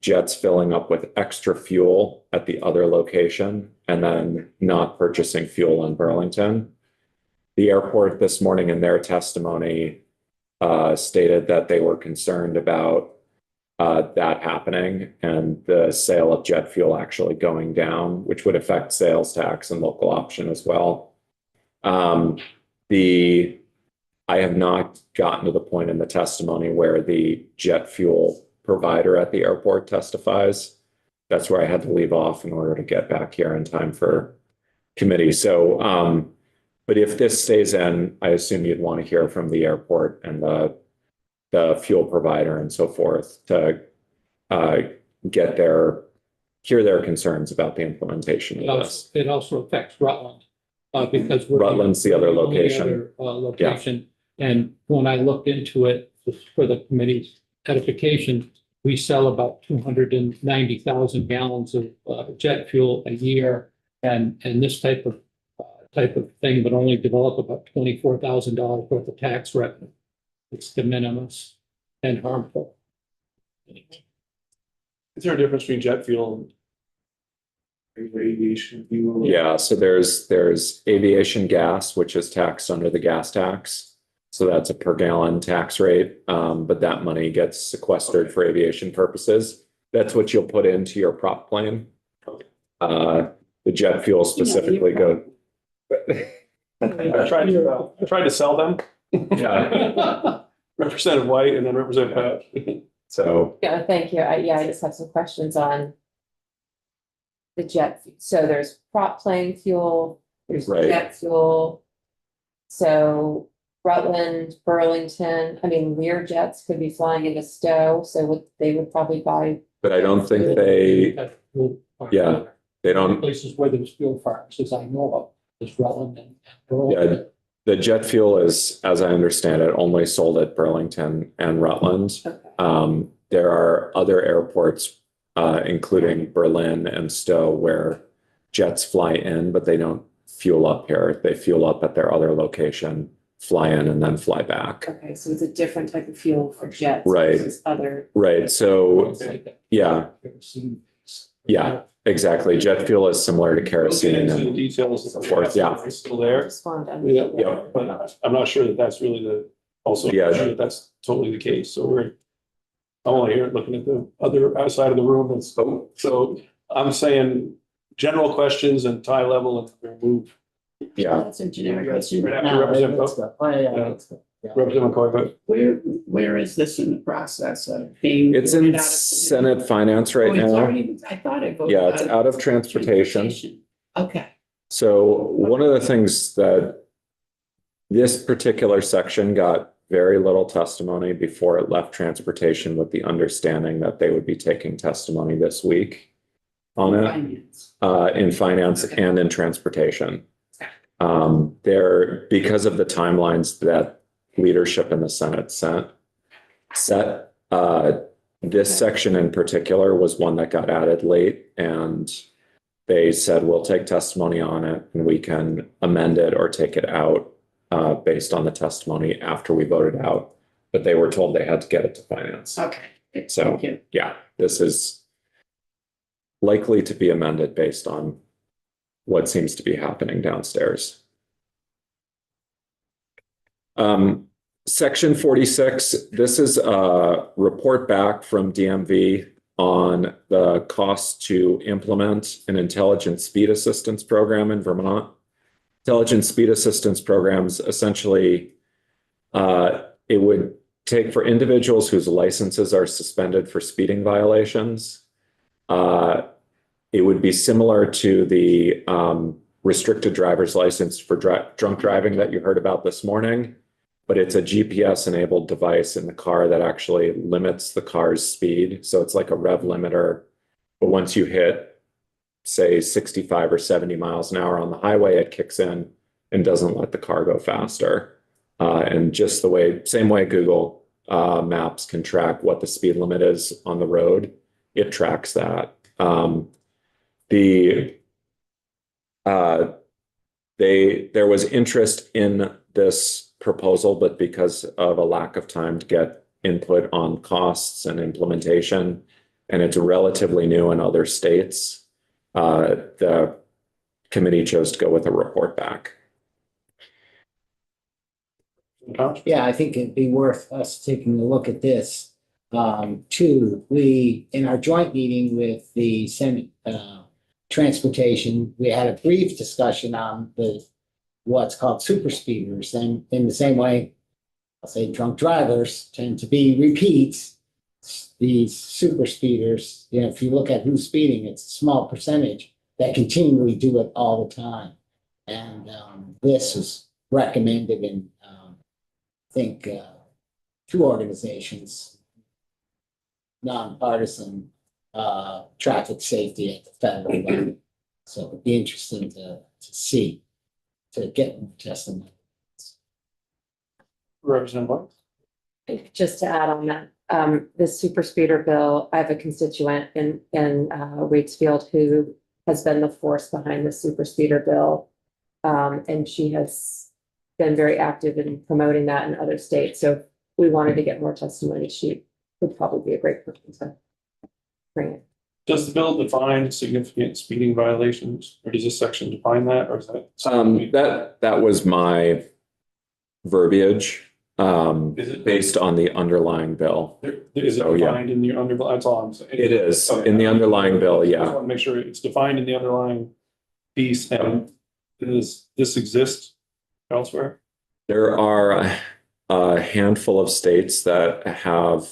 jets filling up with extra fuel at the other location and then not purchasing fuel in Burlington. The airport this morning in their testimony stated that they were concerned about that happening and the sale of jet fuel actually going down, which would affect sales tax and local option as well. I have not gotten to the point in the testimony where the jet fuel provider at the airport testifies. That's where I had to leave off in order to get back here in time for committee. So, but if this stays in, I assume you'd want to hear from the airport and the fuel provider and so forth to hear their concerns about the implementation of this. It also affects Rutland, because Rutland's the other only location. other, location. And when I looked into it for the committee's edification, we sell about 290,000 gallons of jet fuel a year, and this type of thing would only develop about $24,000 worth of tax revenue. It's de minimis and harmful. Is there a difference between jet fuel and aviation fuel? Yeah, so there's aviation gas, which is taxed under the gas tax. So that's a per gallon tax rate, but that money gets sequestered for aviation purposes. That's what you'll put into your prop plane. The jet fuel specifically go. I tried to sell them. Yeah, Represented white and then represent Pat. so Yeah, thank you. I just have some questions on the jet. So there's prop plane fuel, there's Right. jet fuel. So Rutland, Burlington, I mean, Lear jets could be flying into Stowe, so they would probably buy. But I don't think they, yeah, they don't, Places where there's fuel farms, as I know of, is Rutland and yeah, Burlington. the jet fuel is, as I understand it, only sold at Burlington and Rutland. Okay. There are other airports, including Berlin and Stowe, where jets fly in, but they don't fuel up here. They fuel up at their other location, fly in and then fly back. Okay, so it's a different type of fuel for jets. Right. Versus other. Right, so, yeah, yeah, exactly. Jet fuel is similar to kerosene Into the and details. Of course, yeah. It's still there. Just wanted to. Yeah, yeah, but I'm not sure that that's really also, Yeah. not sure that that's totally the case, so I want to hear it looking at the other outside of the room, and so I'm saying general questions and tie level and remove. yeah. That's a generic Right question. after No, Representative let's go. Oh, yeah, let's go. Yeah. Representative McCoy, but Where is this in the process of being? It's voted in out of Senate Finance committee? right Oh, it's now. already- I thought it voted. Yeah, it's out of transportation. Okay. So one of the things that this particular section got very little testimony before it left transportation, with the understanding that they would be taking testimony this week on it, Finance. in finance and in transportation. Because of the timelines that leadership in the Senate set, this section in particular was one that got added late, and they said, we'll take testimony on it and we can amend it or take it out based on the testimony after we voted out. But they were told they had to get it to finance. Okay. So, Thank you. yeah, this is likely to be amended based on what seems to be happening downstairs. Section 46, this is a report back from DMV on the cost to implement an intelligent speed assistance program in Vermont. Intelligent speed assistance programs, essentially, it would take for individuals whose licenses are suspended for speeding violations. It would be similar to the restricted driver's license for drunk driving that you heard about this morning, but it's a GPS-enabled device in the car that actually limits the car's speed. So it's like a rev limiter, but once you hit, say, 65 or 70 miles an hour on the highway, it kicks in and doesn't let the car go faster. And just same way Google Maps can track what the speed limit is on the road, it tracks that. There was interest in this proposal, but because of a lack of time to get input on costs and implementation, and it's relatively new in other states, the committee chose to go with a report back. Yeah, I think it'd be worth us taking a look at this. Two, in our joint meeting with the Senate Transportation, we had a brief discussion on what's called super speeders. And in the same way, I'll say drunk drivers tend to be repeats. These super speeders, if you look at who's speeding, it's a small percentage that continually do it all the time. And this is recommended in, I think, two organizations, nonpartisan, traffic safety at the federal level. So it'd be interesting to see, to get more testimony. Representative White? Just to add on that, this super speeder bill, I have a constituent in Waitsfield who has been the force behind the super speeder bill. And she has been very active in promoting that in other states. So if we wanted to get more testimony, she would probably be a great person to bring it. Does the bill define significant speeding violations, or does this section define that, or is that? That was my verbiage, Is it based on the underlying bill. Is it So, yeah. defined in the that's all I'm saying. It is Okay. in the underlying bill, I just yeah. want to make sure it's defined in the underlying piece, and does this exist elsewhere? There are a handful of states that have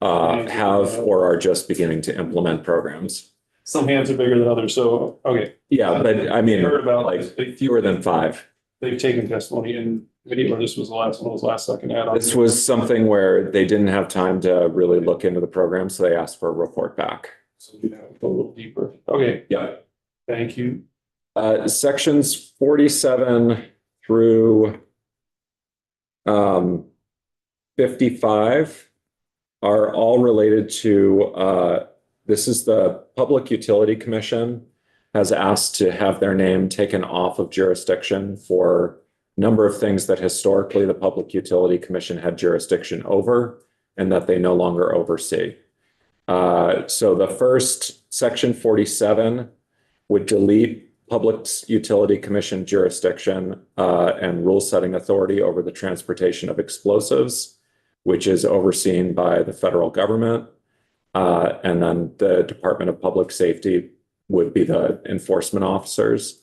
or are just beginning to implement programs. Some hands are bigger than others, so, okay. Yeah, but I mean, Heard about like this. fewer than 5. they've taken testimony in video, or this was the last one, was last second add-on? This was something where they didn't have time to really look into the program, so they asked for a report back. So we have to go a little deeper. Okay, Yeah. thank you. Sections 47 through 55 are all related to, this is the Public Utility Commission has asked to have their name taken off of jurisdiction for a number of things that historically the Public Utility Commission had jurisdiction over and that they no longer oversee. So the first, section 47, would delete Public Utility Commission jurisdiction and rule-setting authority over the transportation of explosives, which is overseen by the federal government. And then the Department of Public Safety would be the enforcement officers.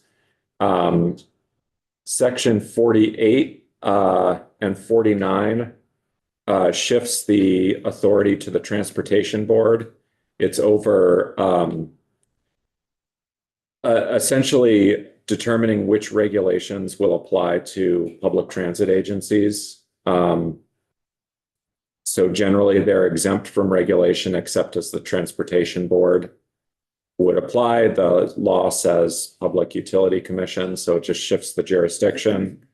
Section 48 and 49 shifts the authority to the Transportation Board. It's over essentially determining which regulations will apply to public transit agencies. So generally they're exempt from regulation except as the Transportation Board would apply. The law says Public Utility Commission, so it just shifts the jurisdiction.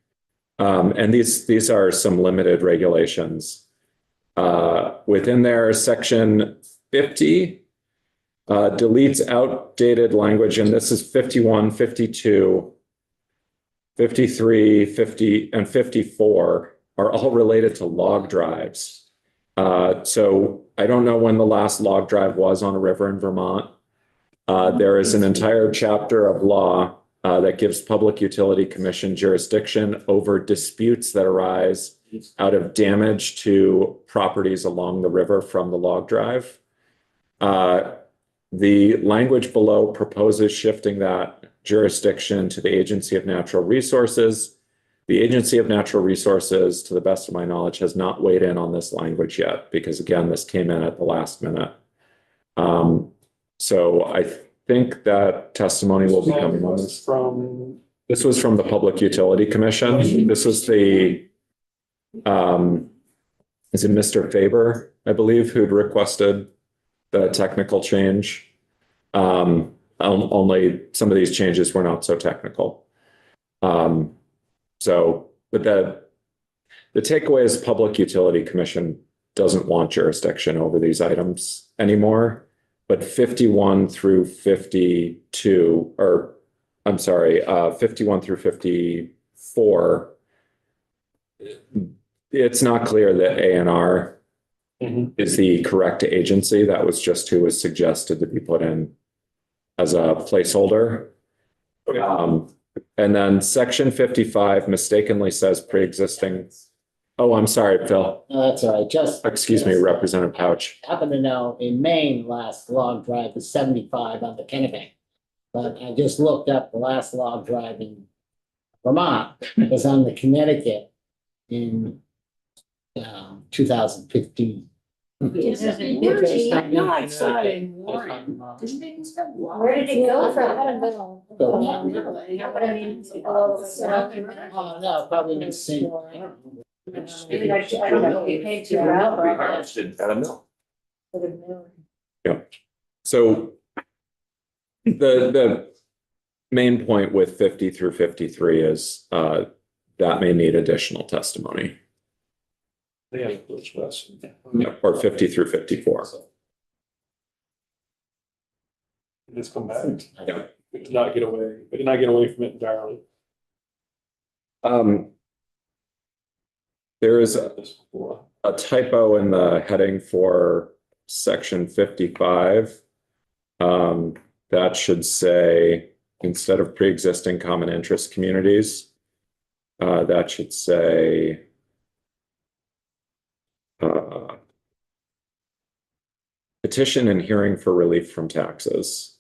And these are some limited regulations. Within there, section 50 deletes outdated language, and this is 51, 52, 53, 50, and 54 are all related to log drives. So I don't know when the last log drive was on a river in Vermont. There is an entire chapter of law that gives Public Utility Commission jurisdiction over disputes that arise out of damage to properties along the river from the log drive. The language below proposes shifting that jurisdiction to the Agency of Natural Resources. The Agency of Natural Resources, to the best of my knowledge, has not weighed in on this language yet, because again, this came in at the last minute. So I think that testimony will be coming on this. This was from the Public Utility Commission. This was the, is it Mr. Faber, I believe, who'd requested the technical change. Only some of these changes were not so technical. So, but the takeaway is Public Utility Commission doesn't want jurisdiction over these items anymore. But 51 through 52, or I'm sorry, 51 through 54, it's not clear that ANR is the correct agency. That was just who was suggested to be put in as a placeholder. And then section 55 mistakenly says pre-existing. Oh, I'm sorry, Phil. No, that's all right, just. Excuse me, Representative Pouch. Happen to know, in Maine, last log drive was 75 on the Kennebec. But I just looked up the last log drive in Vermont, was on the Connecticut in 2015. It's Interesting. No, I saw it in Warren. Didn't they use that? Where did it go from? I don't know. Oh, Yeah, but I mean, all of a sudden. Oh, no, probably the same. Maybe I don't know, we paid $2 I don't know. for the mill. Yeah. So the main point with 50 through 53 is that may need additional testimony. Yeah, which was. Or 50 through 54. Just come back. Yeah. We did not get away, we did not get away from it entirely. There is This before. a typo in the heading for section 55. That should say, instead of pre-existing common interest communities, that should say petition and hearing for relief from taxes.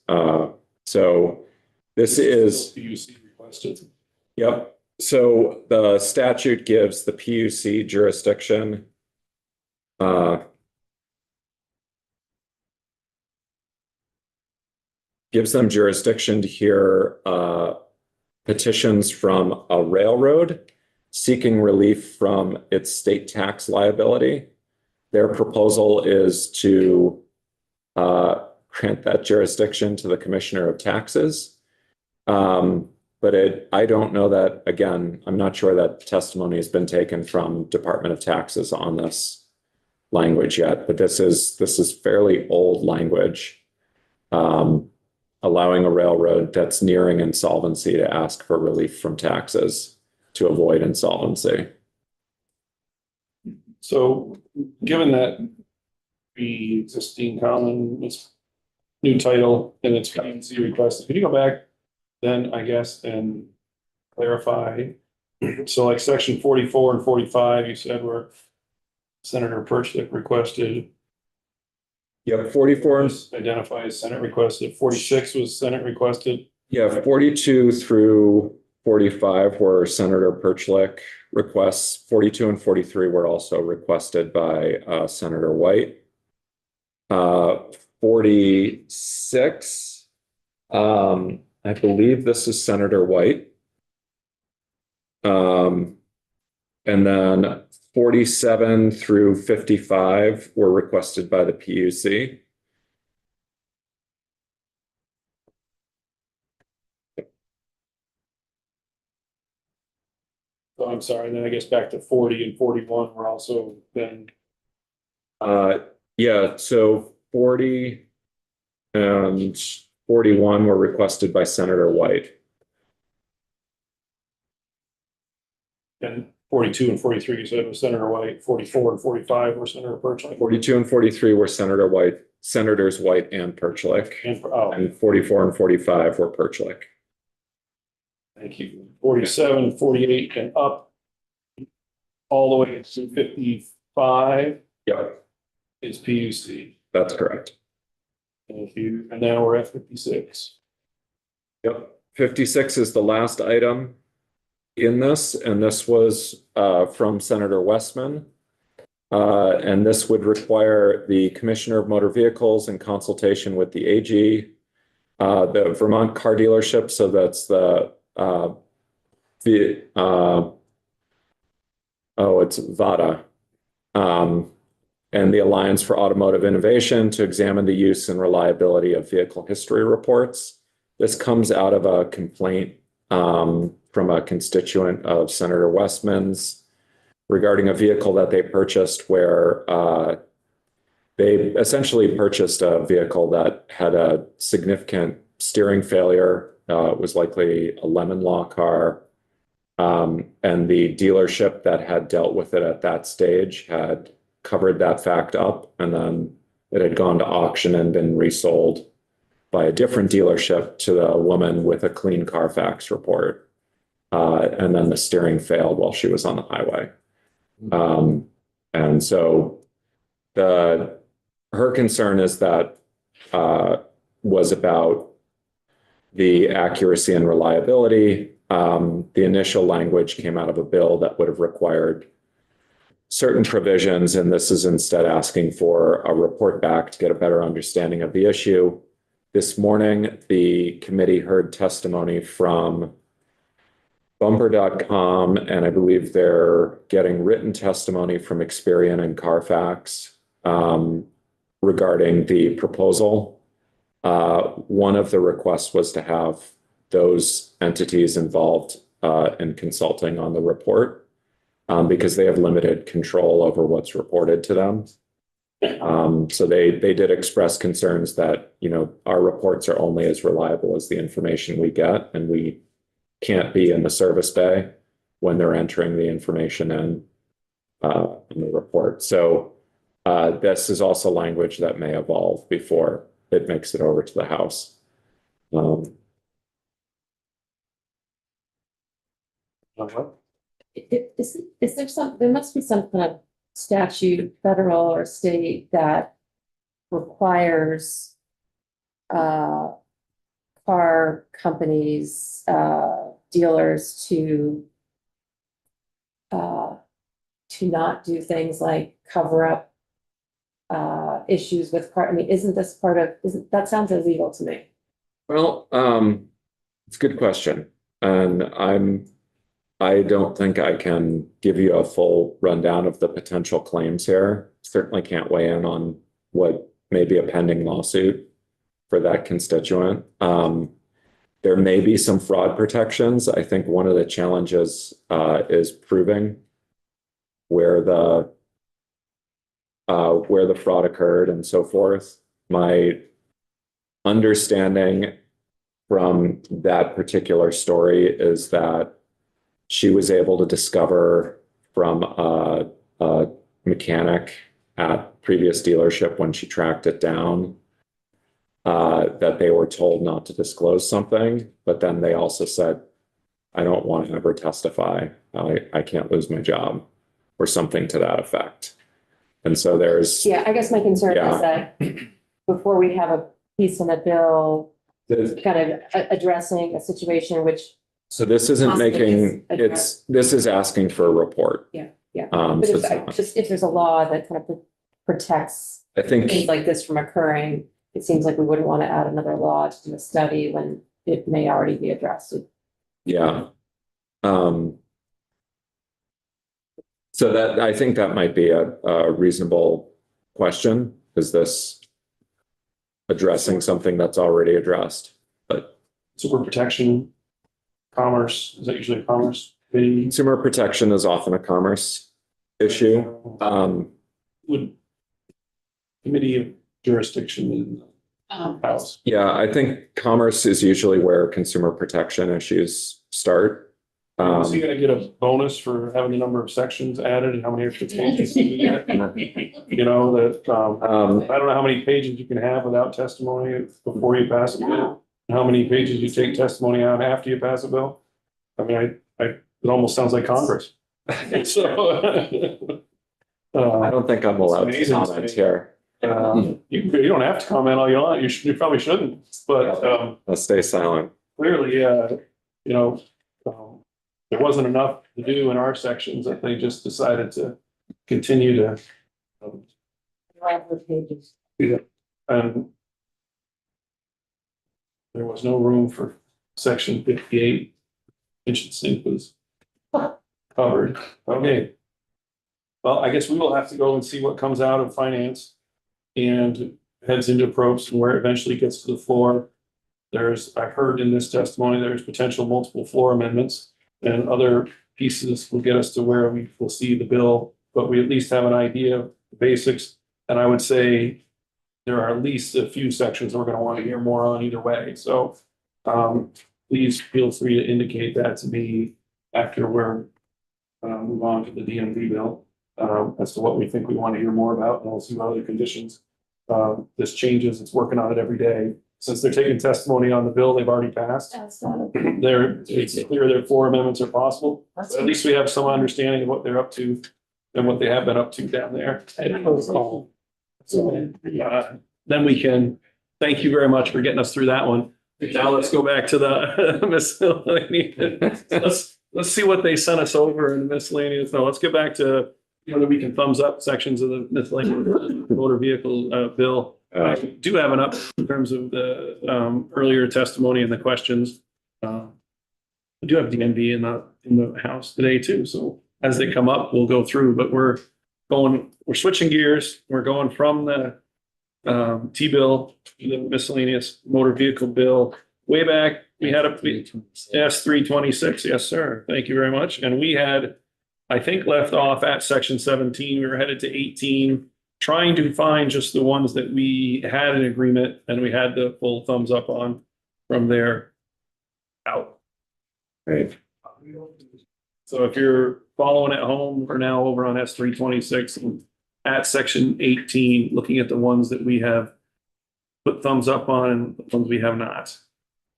So this is. PUC requested. Yep. So the statute gives the PUC jurisdiction. Gives them jurisdiction to hear petitions from a railroad seeking relief from its state tax liability. Their proposal is to grant that jurisdiction to the Commissioner of Taxes. But I don't know that, again, I'm not sure that testimony has been taken from Department of Taxes on this language yet, but this is fairly old language. Allowing a railroad that's nearing insolvency to ask for relief from taxes to avoid insolvency. So given that the existing common is new title and it's PNC requested, can you go back then, I guess, and clarify? So like section 44 and 45, you said were Senator Perchlik requested. Yeah, 44 and Identified as Senate requested. 46 was Senate requested. yeah, 42 through 45 were Senator Perchlik requests. 42 and 43 were also requested by Senator White. 46, I believe this is Senator White. And then 47 through 55 were requested by the PUC. So I'm sorry, then I guess back to 40 and 41 were also then. Yeah, so 40 and 41 were requested by Senator White. And 42 and 43, you said was Senator White. 44 and 45 were Senator Perchlik. 42 and 43 were Senators White and Perchlik. And 44 and 45 were Perchlik. Thank you. 47, 48 and up. All the way to 55 Yep, is PUC. that's correct. Thank you. And now we're at 56. Yep, 56 is the last item in this, and this was from Senator Westman. And this would require the Commissioner of Motor Vehicles in consultation with the AG, the Vermont Car Dealership, so that's it's VADA, and the Alliance for Automotive Innovation to examine the use and reliability of vehicle history reports. This comes out of a complaint from a constituent of Senator Westman's regarding a vehicle that they purchased where they essentially purchased a vehicle that had a significant steering failure. It was likely a lemon law car. And the dealership that had dealt with it at that stage had covered that fact up, and then it had gone to auction and been resold by a different dealership to the woman with a clean Carfax report. And then the steering failed while she was on the highway. And so her concern is that was about the accuracy and reliability. The initial language came out of a bill that would have required certain provisions, and this is instead asking for a report back to get a better understanding of the issue. This morning, the committee heard testimony from Bumper.com, and I believe they're getting written testimony from Experian and Carfax regarding the proposal. One of the requests was to have those entities involved in consulting on the report because they have limited control over what's reported to them. So they did express concerns that, our reports are only as reliable as the information we get, and we can't be in the service bay when they're entering the information in the report. So this is also language that may evolve before it makes it over to the House. Is there there must be some kind of statute, federal or state, that requires car companies, dealers to not do things like cover up issues with car. I mean, isn't that sounds illegal to me? Well, it's a good question. And I don't think I can give you a full rundown of the potential claims here. Certainly can't weigh in on what may be a pending lawsuit for that constituent. There may be some fraud protections. I think one of the challenges is proving where the fraud occurred and so forth. My understanding from that particular story is that she was able to discover from a mechanic at previous dealership when she tracked it down that they were told not to disclose something, but then they also said, I don't want to ever testify. I can't lose my job or something to that effect. And so there's, Yeah, I guess my concern Yeah. is that before we have a piece in a bill there's- kind of addressing a situation which, so this isn't Possibly making, is this is asking for a report. Yeah, yeah. So it's not- but just if there's a law that kind of protects I think. things like this from occurring, it seems like we wouldn't want to add another law to the study when it may already be addressed. Yeah. So that, I think that might be a reasonable question. Is this addressing something that's already addressed? But Super protection, commerce, is that usually commerce? The consumer protection is often a commerce issue. would committee of jurisdiction in the house. Yeah, I think commerce is usually where consumer protection issues start. Is he gonna get a bonus for having the number of sections added and how many extra pages he get? You know, that, I don't know how many pages you can have without testimony before you pass a bill. and How many pages you take testimony out after you pass a bill. I mean, it almost sounds like Congress. So. I don't think I'm allowed to comment here. You don't have to comment all you want. You probably shouldn't, but, I'll stay silent. clearly, you know, there wasn't enough to do in our sections that they just decided to continue to. Pages. And there was no room for section 58. Kitchen sink was covered. Okay. Well, I guess we will have to go and see what comes out of finance and heads into probes and where it eventually gets to the floor. I've heard in this testimony, there's potential multiple floor amendments and other pieces will get us to where we will see the bill, but we at least have an idea of the basics. And I would say there are at least a few sections we're going to want to hear more on either way. So please feel free to indicate that to me after we're move on to the DMV bill as to what we think we want to hear more about, and we'll see what other conditions this changes. It's working on it every day. Since they're taking testimony on the bill they've already passed, it's clear their floor amendments are possible. But at least we have some understanding of what they're up to and what they have been up to down there. Then we can, thank you very much for getting us through that one. Now let's go back to the miscellaneous. Let's see what they sent us over in the miscellaneous. No, let's get back to whether we can thumbs up sections of the miscellaneous motor vehicle bill. I do have an up in terms of the earlier testimony and the questions. I do have DMV in the house today too, so as they come up, we'll go through, but we're switching gears. We're going from the T-bill to the miscellaneous motor vehicle bill. Way back, we had a S326. Yes, sir. Thank you very much. And we had, I think, left off at section 17. We were headed to 18, trying to find just the ones that we had an agreement and we had the full thumbs up on from there out. Right. So if you're following at home, we're now over on S326 and at section 18, looking at the ones that we have put thumbs up on and the ones we have not.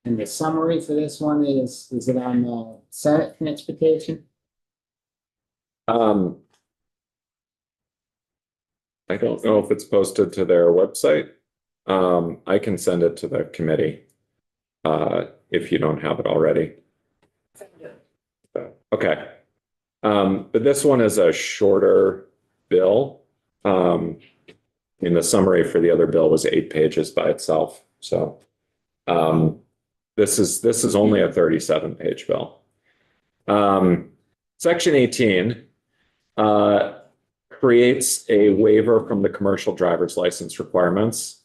And the summary for this one is it on Senate Transportation? I don't know if it's posted to their website. I can send it to the committee if you don't have it already. Okay. But this one is a shorter bill. I mean, the summary for the other bill was 8 pages by itself. So This is only a 37-page bill. Section 18 creates a waiver from the commercial driver's license requirements.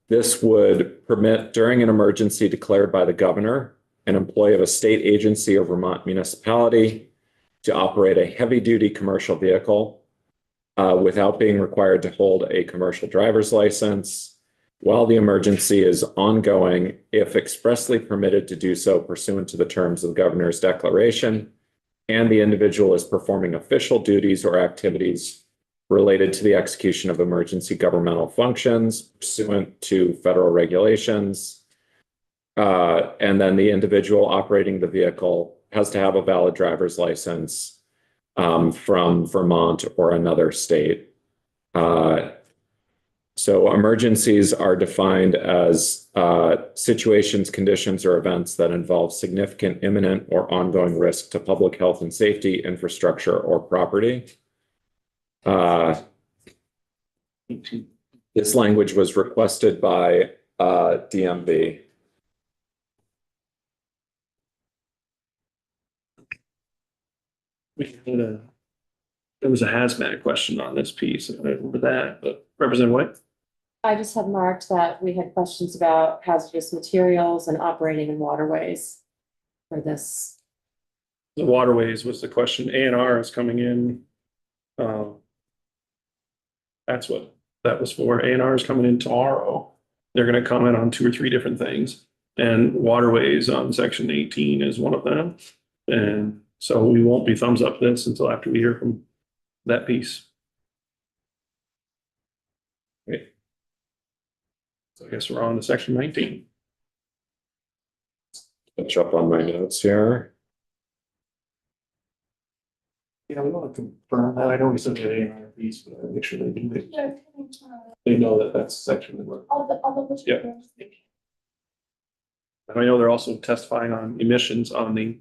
This would permit, during an emergency declared by the governor, an employee of a state agency or Vermont municipality to operate a heavy-duty commercial vehicle without being required to hold a commercial driver's license while the emergency is ongoing, if expressly permitted to do so pursuant to the terms of the governor's declaration, and the individual is performing official duties or activities related to the execution of emergency governmental functions pursuant to federal regulations. And then the individual operating the vehicle has to have a valid driver's license from Vermont or another state. So emergencies are defined as situations, conditions, or events that involve significant, imminent, or ongoing risk to public health and safety, infrastructure, or property. This language was requested by DMV. There was a hazmat question on this piece. I remember that, but Representative White? I just have marked that we had questions about hazardous materials and operating in waterways for this. The waterways was the question. A&R is coming in. That's what that was for. A&R is coming in tomorrow. They're going to comment on 2 or 3 different things. And waterways on section 18 is one of them. And so we won't be thumbs up this until after we hear from that piece. Okay. So I guess we're on to section 19. Catch up on my notes here. Yeah, we want to confirm that. I know we said the A&R piece, but I make sure they do they know that that's section that we're. Yeah. And I know they're also testifying on emissions on the,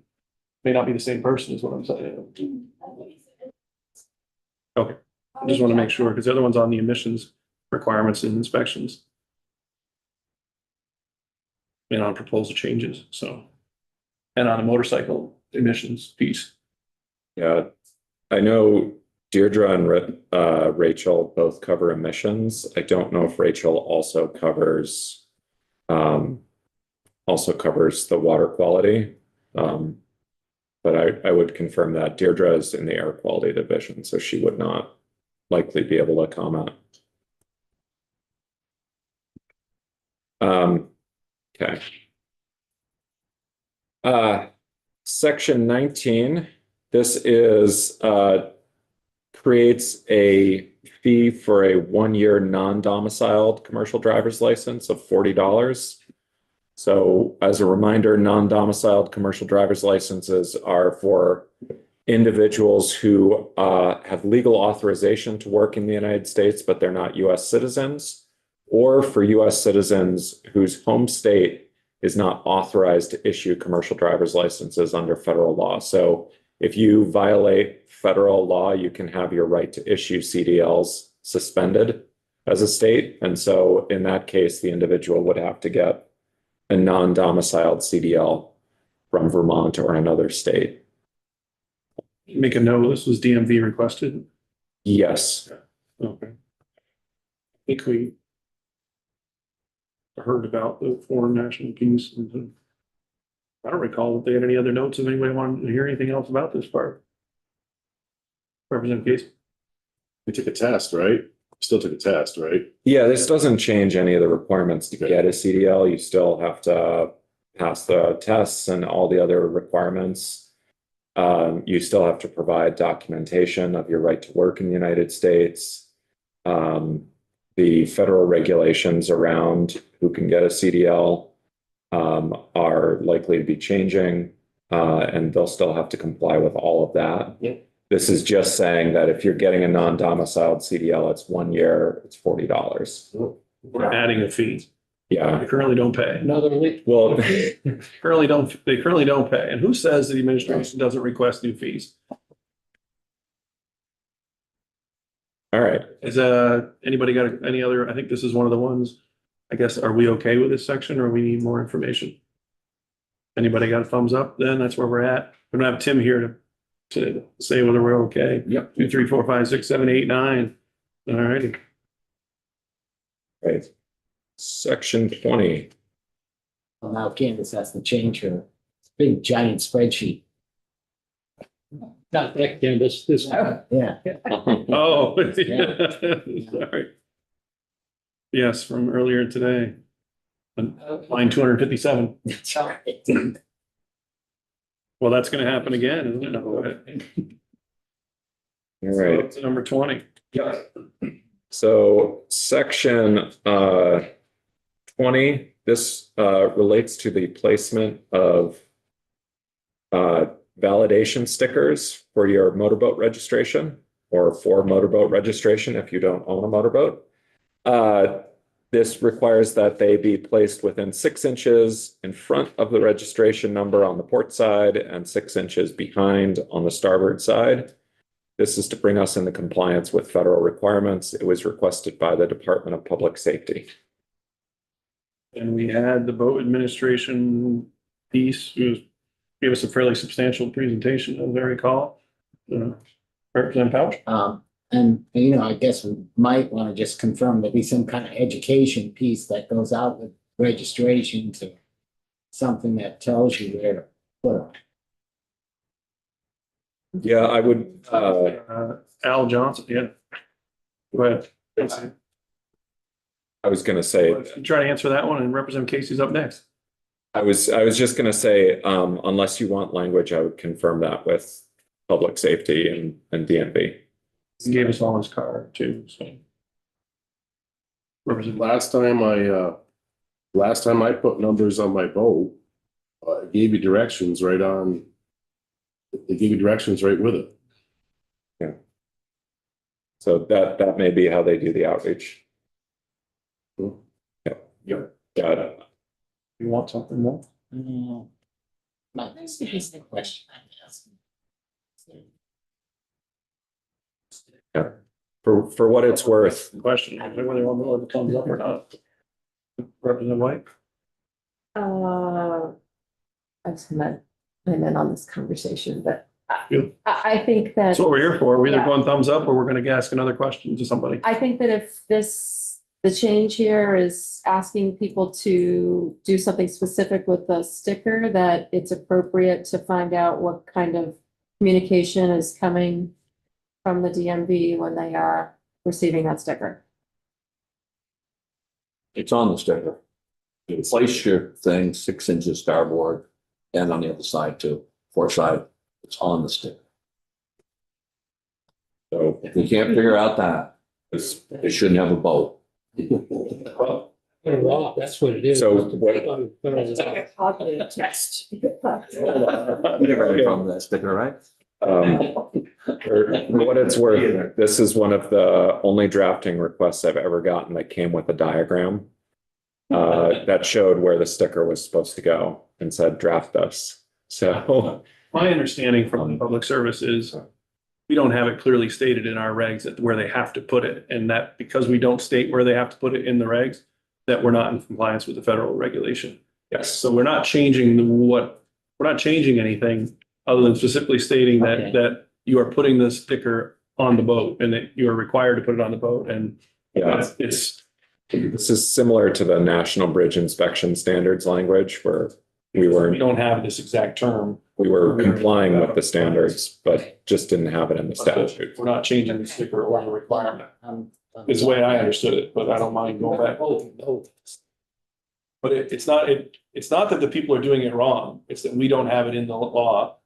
may not be the same person is what I'm saying. Okay, I just want to make sure, because the other one's on the emissions requirements and inspections. And on proposal changes, so. And on the motorcycle emissions piece. Yeah, I know Deirdre and Rachel both cover emissions. I don't know if Rachel also covers the water quality. But I would confirm that Deirdre is in the air quality division, so she would not likely be able to comment. Okay. Section 19, this is creates a fee for a 1-year non-domiciled commercial driver's license of $40. So as a reminder, non-domiciled commercial driver's licenses are for individuals who have legal authorization to work in the United States, but they're not US citizens, or for US citizens whose home state is not authorized to issue commercial driver's licenses under federal law. So if you violate federal law, you can have your right to issue CDLs suspended as a state. And so in that case, the individual would have to get a non-domiciled CDL from Vermont or another state. Make a note, this was DMV requested. Yes. Okay. I think we heard about the foreign national piece. I don't recall that they had any other notes if anybody wanted to hear anything else about this part. Representative Case. We took a test, right? Still took a test, right? Yeah, this doesn't change any of the requirements to get a CDL. You still have to pass the tests and all the other requirements. You still have to provide documentation of your right to work in the United States. The federal regulations around who can get a CDL are likely to be changing, and they'll still have to comply with all of that. Yeah. This is just saying that if you're getting a non-domiciled CDL, it's 1 year, it's $40. We're adding a fee. Yeah. They currently don't pay. Another leak. Well, They currently don't pay. And who says the administration doesn't request new fees? all right. Is anybody got any other, I think this is one of the ones I guess, are we okay with this section or we need more information? Anybody got a thumbs up? Then that's where we're at. We don't have Tim here to say whether we're okay. Yep. 2, 3, 4, 5, 6, 7, 8, 9. All righty. Right. Section 20. Well, now Candace has to change her big giant spreadsheet. Not that canvas, this. Yeah. Oh, sorry. Yes, from earlier today. Line 257. That's all right. Well, that's gonna happen again, isn't it? Go ahead. All right. Up to number 20. So section 20, this relates to the placement of validation stickers for your motorboat registration or for motorboat registration if you don't own a motorboat. This requires that they be placed within 6 inches in front of the registration number on the port side and 6 inches behind on the starboard side. This is to bring us into compliance with federal requirements. It was requested by the Department of Public Safety. And we had the boat administration piece, who gave us a fairly substantial presentation, as I recall. Representative Pouch? And, you know, I guess we might want to just confirm there'd be some kind of education piece that goes out with registration to something that tells you where to put them. Yeah, I would, Al Johnson, yeah. Go ahead. I was gonna say, Try to answer that one, and Representative Casey's up next. I was just gonna say, unless you want language, I would confirm that with public safety and DNB. He gave us all his card too, so. Representative, Last time I put numbers on my boat, it gave you directions right on. They give you directions right with it. So that may be how they do the outreach. Cool. Yep. Got it. you want something more? That's the question I'm asking. For what it's worth, Question, whether they want more of a thumbs up or not. Representative White? I just meant, I'm in on this conversation, but Yeah. I think that. That's what we're here for. We're either Yeah. going thumbs up or we're gonna ask another question to somebody. I think that if the change here is asking people to do something specific with the sticker, that it's appropriate to find out what kind of communication is coming from the DMV when they are receiving that sticker. It's on the sticker. You place your thing 6 inches starboard and on the other side too, port side, it's on the sticker. so If you can't figure out that, it shouldn't have a boat. Federal law, that's what it is. So what- Federal law. Positive text. From that sticker, right? for what it's worth, this is one of the only drafting requests I've ever gotten that came with a diagram that showed where the sticker was supposed to go and said, draft this. So, My understanding from the public service is we don't have it clearly stated in our regs that where they have to put it. And that because we don't state where they have to put it in the regs, that we're not in compliance with the federal regulation. yes, So we're not changing we're not changing anything other than specifically stating Okay. that you are putting the sticker on the boat and that you are required to put it on the boat. And yeah. it's, This is similar to the National Bridge Inspection Standards language where we we don't have this exact term. were complying with the standards, but just didn't have it in the statute. We're not changing the sticker or the requirement. I'm Is the way I understood it, but I don't mind going back. But it's not that the people are doing it wrong. It's that we don't have it in the law.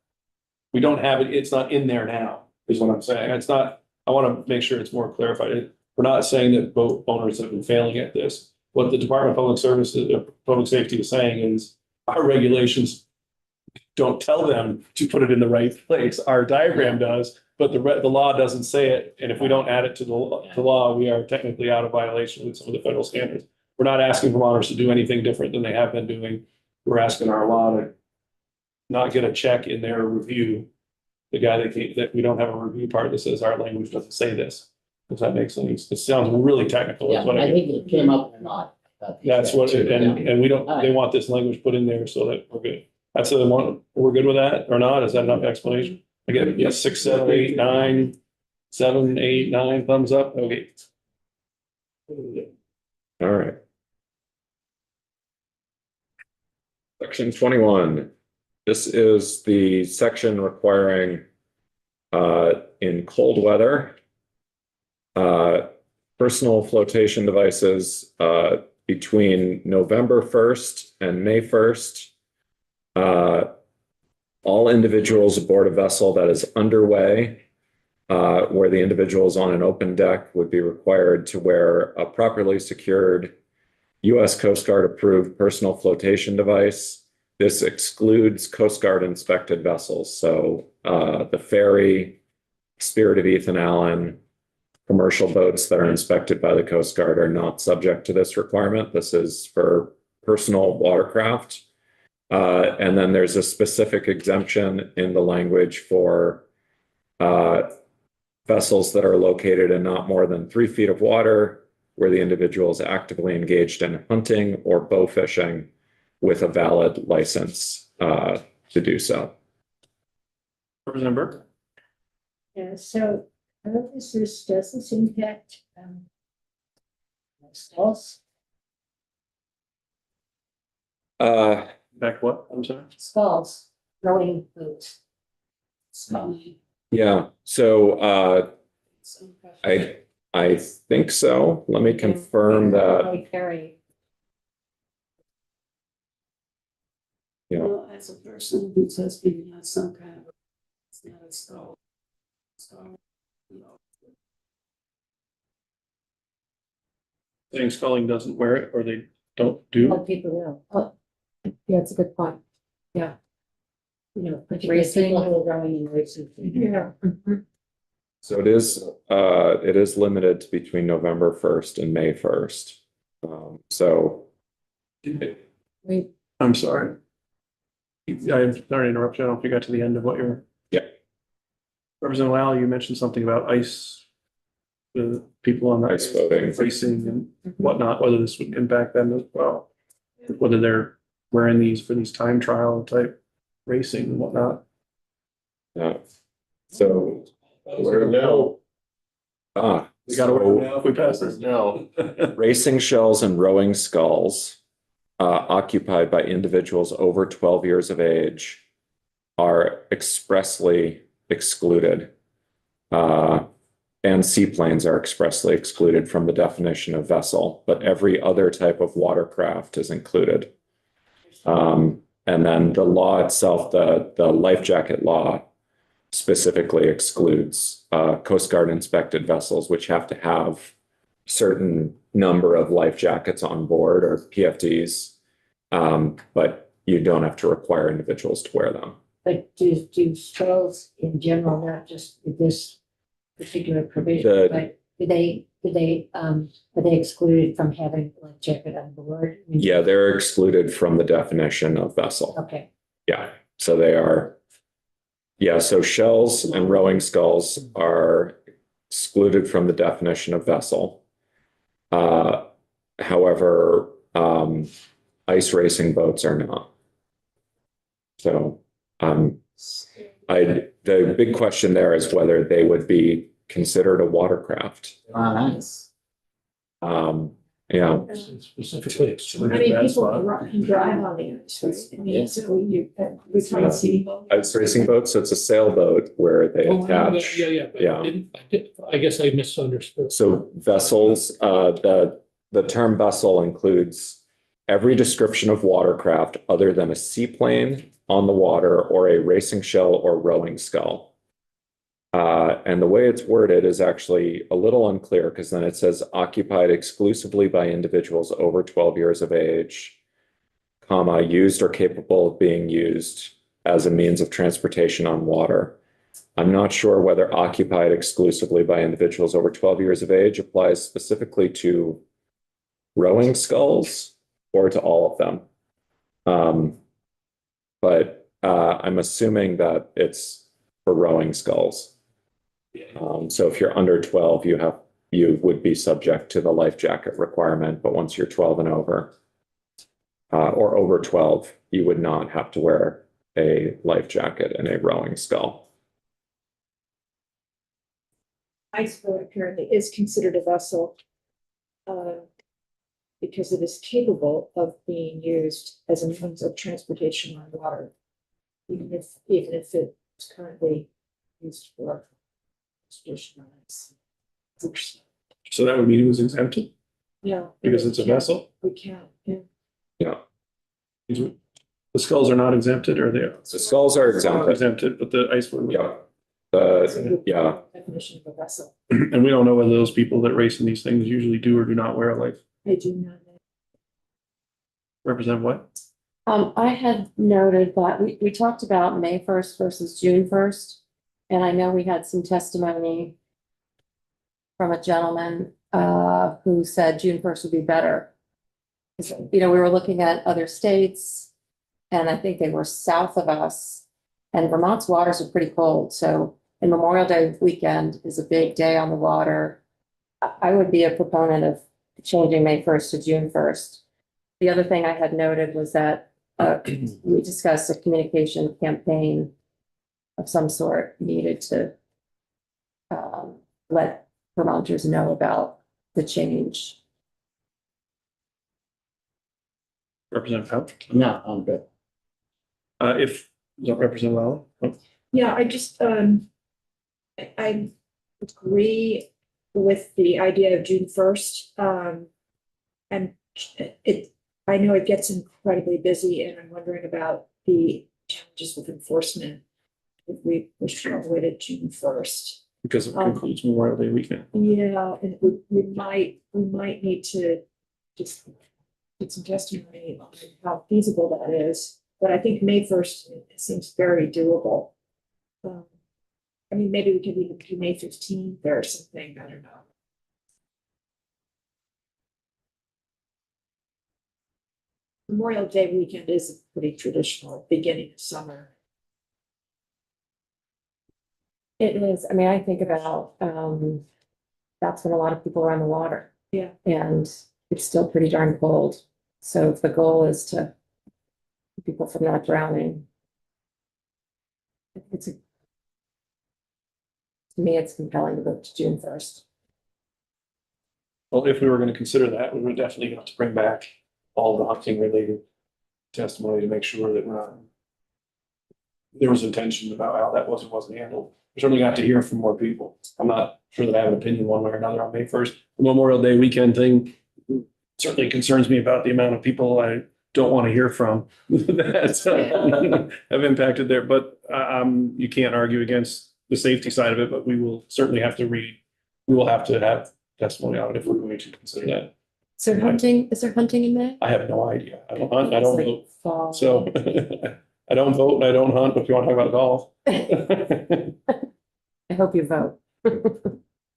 We don't have it, it's not in there now, is what I'm saying. It's not, I want to make sure it's more clarified. We're not saying that boat owners have been failing at this. What the Department of Public Services, Public Safety is saying is our regulations don't tell them to put it in the right place. Our diagram does, but the law doesn't say it. And if we don't add it to the law, we are technically out of violation with some of the federal standards. We're not asking vermonters to do anything different than they have been doing. We're asking our law to not get a check in their review. The guy that we don't have a review part that says our language doesn't say this. Does that make sense? It sounds really technical. Yeah, is what I think it came up a lot. That's what, and we don't, they want this language put in there so that we're good. That's the one, we're good with that or not? Is that enough explanation? I get, yes, 6, 7, 8, 9, 7, 8, 9, thumbs up, okay. All right. Section 21. This is the section requiring in cold weather personal flotation devices between November 1st and May 1st. All individuals aboard a vessel that is underway where the individual is on an open deck would be required to wear a properly secured U.S. Coast Guard approved personal flotation device. This excludes Coast Guard inspected vessels. So the ferry, Spirit of Ethan Allen, commercial boats that are inspected by the Coast Guard are not subject to this requirement. This is for personal watercraft. And then there's a specific exemption in the language for vessels that are located in not more than 3 feet of water, where the individual is actively engaged in hunting or bow fishing with a valid license to do so. Representative Burke? Yeah, so how does this impact stalls? Back what? I'm sorry. Stalls, rowing boots. Yeah, so I think so. Let me confirm that. Like ferry. Yeah. Well, as a person who says being on some kind of, it's not a skull. Saying Sculling doesn't wear it or they don't What do. people will, Yeah, it's a good point. you know, particularly people who are rowing in racing. Yeah. So it is limited to between November 1st and May 1st. So We, I'm sorry. I'm sorry to interrupt you. I don't know if you got to the end of what you're. Yeah. Representative Lau, you mentioned something about ice. The people on the Ice boating. racing and whatnot, whether this would impact them as well. Whether they're wearing these for these time trial type racing and whatnot. so Where now? We gotta wear them so now if we pass this. Now. racing shells and rowing sculls occupied by individuals over 12 years of age are expressly excluded. And seaplanes are expressly excluded from the definition of vessel, but every other type of watercraft is included. And then the law itself, the life jacket law specifically excludes Coast Guard inspected vessels, which have to have certain number of life jackets on board or PFDs, but you don't have to require individuals to wear them. But do stalls in general, not just with this particular provision, The- but are they excluded from having a life jacket on board? I mean, Yeah, they're excluded from the definition of vessel. Okay, Yeah, so they are. Yeah, so shells and rowing sculls are excluded from the definition of vessel. However, ice racing boats are not. So, the big question there is whether they would be considered a watercraft. Nice. Yeah, Specifically I excluded. mean, That's people fine. can drive on the ice, right? I mean, Yes. so we can see. ice racing boats, so it's a sailboat where they Oh, attach. Yeah. But Yeah. I guess I misunderstood. So vessels, the term vessel includes every description of watercraft other than a seaplane on the water or a racing shell or rowing scull. And the way it's worded is actually a little unclear because then it says occupied exclusively by individuals over 12 years of age, comma, used or capable of being used as a means of transportation on water. I'm not sure whether occupied exclusively by individuals over 12 years of age applies specifically to rowing sculls or to all of them. But I'm assuming that it's for rowing sculls. So if you're under 12, you would be subject to the life jacket requirement, but once you're 12 and over, or over 12, you would not have to wear a life jacket in a rowing scull. Iceboat apparently is considered a vessel. Because it is capable of being used as a means of transportation on water. Even if it's currently used for transportation on ice. So that would mean it was exempted Yeah. because it's a vessel? We can't, yeah. Yeah, The skulls are not exempted, or they are? the skulls are exempted. Exempted, but the ice one. Yeah. Yeah, Definition of a vessel. And we don't know whether those people that race in these things usually do or do not wear a life. I do not know. Represent what? I had noted that we talked about May 1st versus June 1st. And I know we had some testimony from a gentleman who said June 1st would be better. You know, we were looking at other states and I think they were south of us, and Vermont's waters are pretty cold. So and Memorial Day weekend is a big day on the water. I would be a proponent of changing May 1st to June 1st. The other thing I had noted was that we discussed a communication campaign of some sort needed to let Vermonters know about the change. Represent Couch? No, I'm good. If, does that represent Lowell? Yeah, I just, I agree with the idea of June 1st. And I know it gets incredibly busy, and I'm wondering about the challenges with enforcement if we push it all the way to June 1st. Because it concludes Memorial Day weekend. Yeah, and we might need to just get some testimony on how feasible that is. But I think May 1st, it seems very doable. I mean, maybe we could even do May 15th or something, I don't know. Memorial Day weekend is a pretty traditional beginning of summer. It is, I mean, I think about, that's when a lot of people are on the water. Yeah. And it's still pretty darn cold. So if the goal is to keep people from not drowning, to me, it's compelling to go to June 1st. Well, if we were going to consider that, we would definitely have to bring back all the hunting related testimony to make sure that we're not. There was intention about how that wasn't handled. We certainly got to hear from more people. I'm not sure that I have an opinion one way or another on May 1st. The Memorial Day weekend thing certainly concerns me about the amount of people I don't want to hear from that have impacted there, but you can't argue against the safety side of it, but we will certainly have to we will have to have testimony on it if we're going to consider that. Is there hunting in May? I have no idea. I don't hunt, I don't It's like vote, fall. so I don't vote and I don't hunt, if you want to talk about golf. I hope you vote.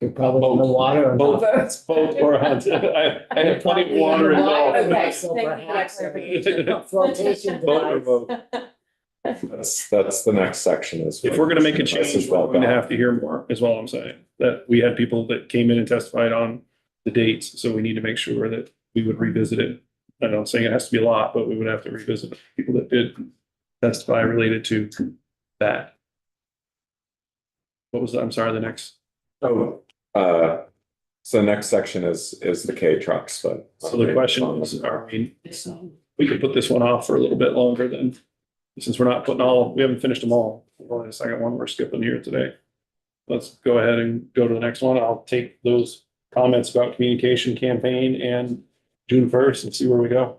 You're probably in the water. Both, both or hunt. I have plenty of water and golf. Okay, So thank you for that perhaps clarification. flotation Vote or device. vote. that's the next section is. If we're gonna make a This is change, we're well going to done. have to hear more, is all I'm saying. That we had people that came in and testified on the dates, so we need to make sure that we would revisit it. I'm not saying it has to be a lot, but we would have to revisit people that did testify related to that. What was, I'm sorry, the next? Oh, so the next section is the K trucks, but. So the question is, we could put this one off for a little bit longer than, since we're not putting we haven't finished them all. Only the second one we're skipping here today. Let's go ahead and go to the next one. I'll take those comments about communication campaign and June 1st and see where we go.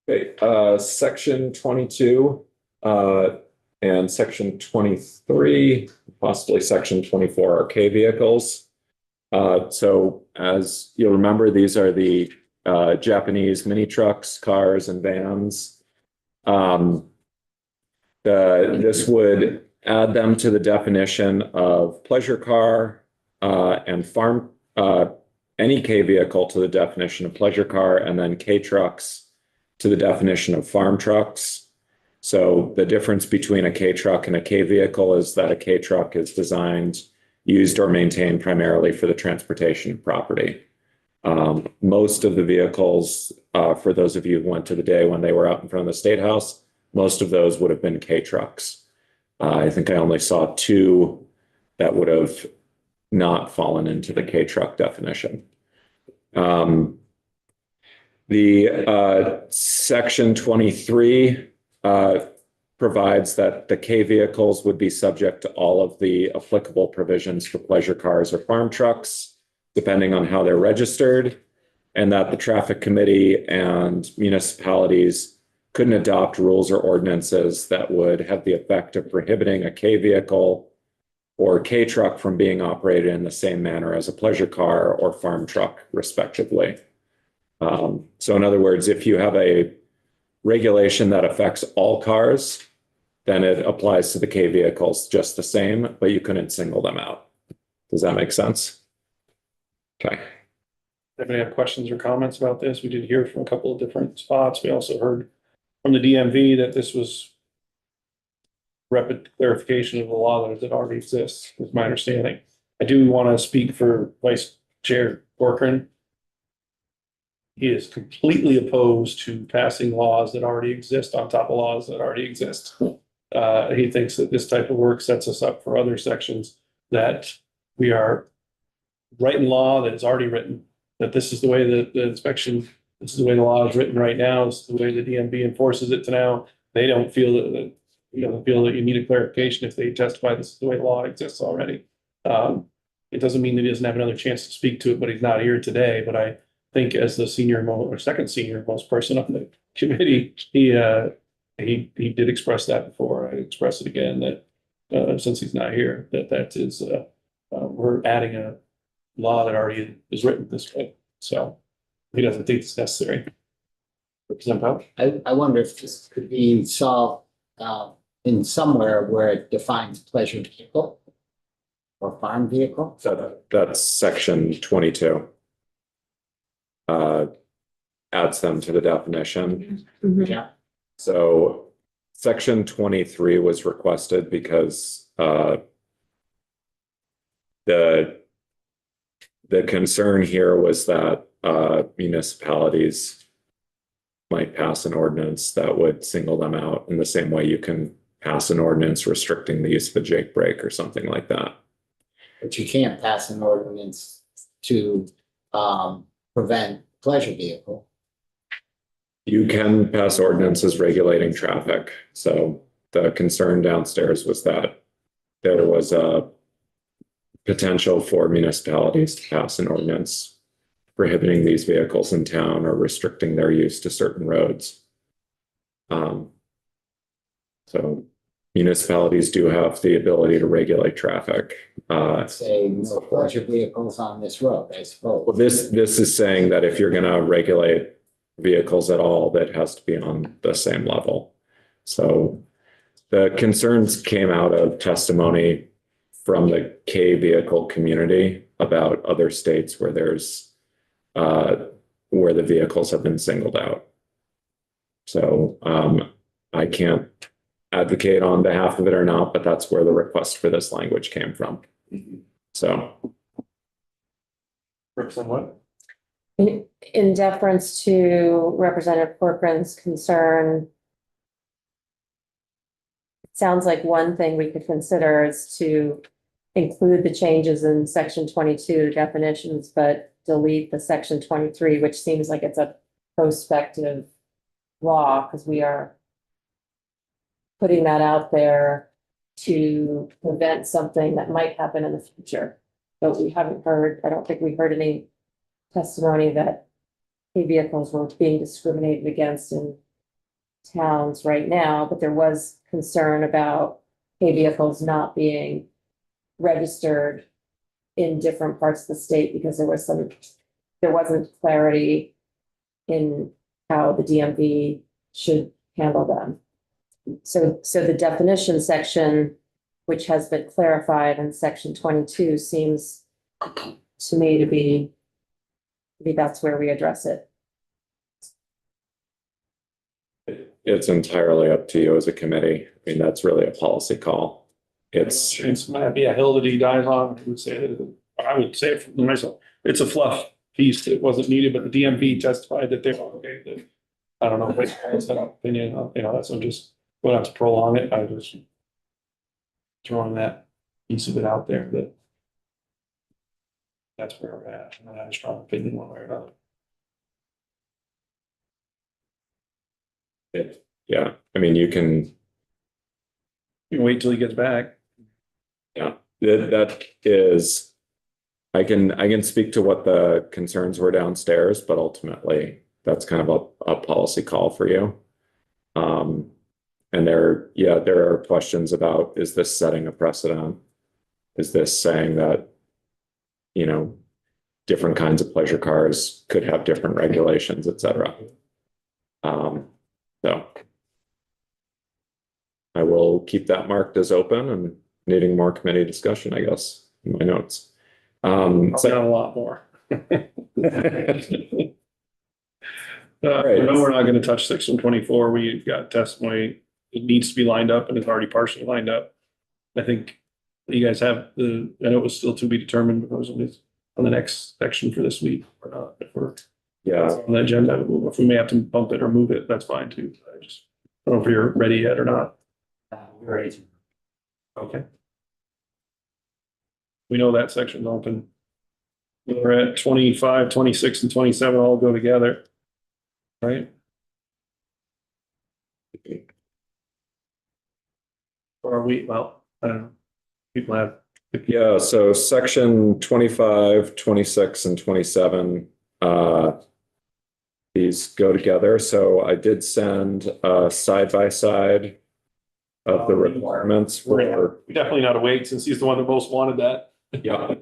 Okay, section 22, and section 23, possibly section 24 are K vehicles. So as you'll remember, these are the Japanese mini trucks, cars, and vans. This would add them to the definition of pleasure car and farm, any K vehicle to the definition of pleasure car, and then K trucks to the definition of farm trucks. So the difference between a K truck and a K vehicle is that a K truck is designed used or maintained primarily for the transportation of property. Most of the vehicles, for those of you who went to the day when they were out in front of the State House, most of those would have been K trucks. I think I only saw two that would have not fallen into the K truck definition. The section 23 provides that the K vehicles would be subject to all of the applicable provisions for pleasure cars or farm trucks, depending on how they're registered, and that the traffic committee and municipalities couldn't adopt rules or ordinances that would have the effect of prohibiting a K vehicle or K truck from being operated in the same manner as a pleasure car or farm truck, respectively. So in other words, if you have a regulation that affects all cars, then it applies to the K vehicles just the same, but you couldn't single them out. Does that make sense? Okay. Anybody have questions or comments about this? We did hear from a couple of different spots. We also heard from the DMV that this was rapid clarification of the law that already exists, is my understanding. I do want to speak for Vice Chair Corcoran. He is completely opposed to passing laws that already exist on top of laws that already exist. He thinks that this type of work sets us up for other sections, that we are writing law that is already written, that this is the way that the inspection, this is the way the law is written right now, this is the way the DMV enforces it to now. They don't feel that, you don't feel that you need a clarification if they testify this is the way the law exists already. It doesn't mean that he doesn't have another chance to speak to it, but he's not here today. But I think as the second senior most person on the committee, he did express that before. I express it again, that since he's not here, that is, we're adding a law that already is written this way. So he doesn't think it's necessary. Representative Powell? I wonder if this could be solved in somewhere where it defines pleasure vehicle or farm vehicle. So that's section 22. Adds them to the definition. Yeah. So section 23 was requested because the concern here was that municipalities might pass an ordinance that would single them out in the same way you can pass an ordinance restricting the use of a Jake brake or something like that. But you can't pass an ordinance to prevent pleasure vehicle. You can pass ordinances regulating traffic. So the concern downstairs was that there was a potential for municipalities to pass an ordinance prohibiting these vehicles in town or restricting their use to certain roads. So municipalities do have the ability to regulate traffic. Say no pleasure vehicles on this road, I suppose. Well, this is saying that if you're going to regulate vehicles at all, that has to be on the same level. So the concerns came out of testimony from the K vehicle community about other states where there's where the vehicles have been singled out. So I can't advocate on behalf of it or not, but that's where the request for this language came from. So. Representative what? In deference to Representative Corcoran's concern, it sounds like one thing we could consider is to include the changes in section 22 definitions, but delete the section 23, which seems like it's a prospective law because we are putting that out there to prevent something that might happen in the future. But we haven't heard, I don't think we heard any testimony that K vehicles were being discriminated against in towns right now, but there was concern about K vehicles not being registered in different parts of the state because there wasn't clarity in how the DMV should handle them. So the definition section, which has been clarified in section 22, seems to me to be, maybe that's where we address it. It's entirely up to you as a committee. I mean, that's really a policy call. It's might be a hill that he dies on. I would say it for myself, it's a fluff piece that wasn't needed, but the DMV testified that they were okay. That I don't know, but it's an opinion, that's, I'm just going to have to prolong it. I was throwing that piece of it out there that that's where we're at. I have a strong opinion one way or another. Yeah, I mean, you can, You can wait till he gets back. yeah, that is, I can speak to what the concerns were downstairs, but ultimately that's kind of a policy call for you. And there are questions about, is this setting a precedent? Is this saying that, different kinds of pleasure cars could have different regulations, et cetera? So I will keep that marked as open and needing more committee discussion, I guess, in my notes. Not a lot more. Right. No, we're not gonna touch section 24. We've got testimony. It needs to be lined up and it's already partially lined up. I think you guys have I know it was still to be determined because of this on the next section for this week or not. If we're Yeah, on the agenda, if we may have to bump it or move it, that's fine too. I just don't know if you're ready yet or not. Right. Okay. We know that section's open. We're at 25, 26, and 27 all go together. Right? Or are we, well, I don't know. People have, yeah, so section 25, 26, and 27, these go together. So I did send a side-by-side of the requirements for, we definitely not to wait since he's the one that most wanted that. yeah,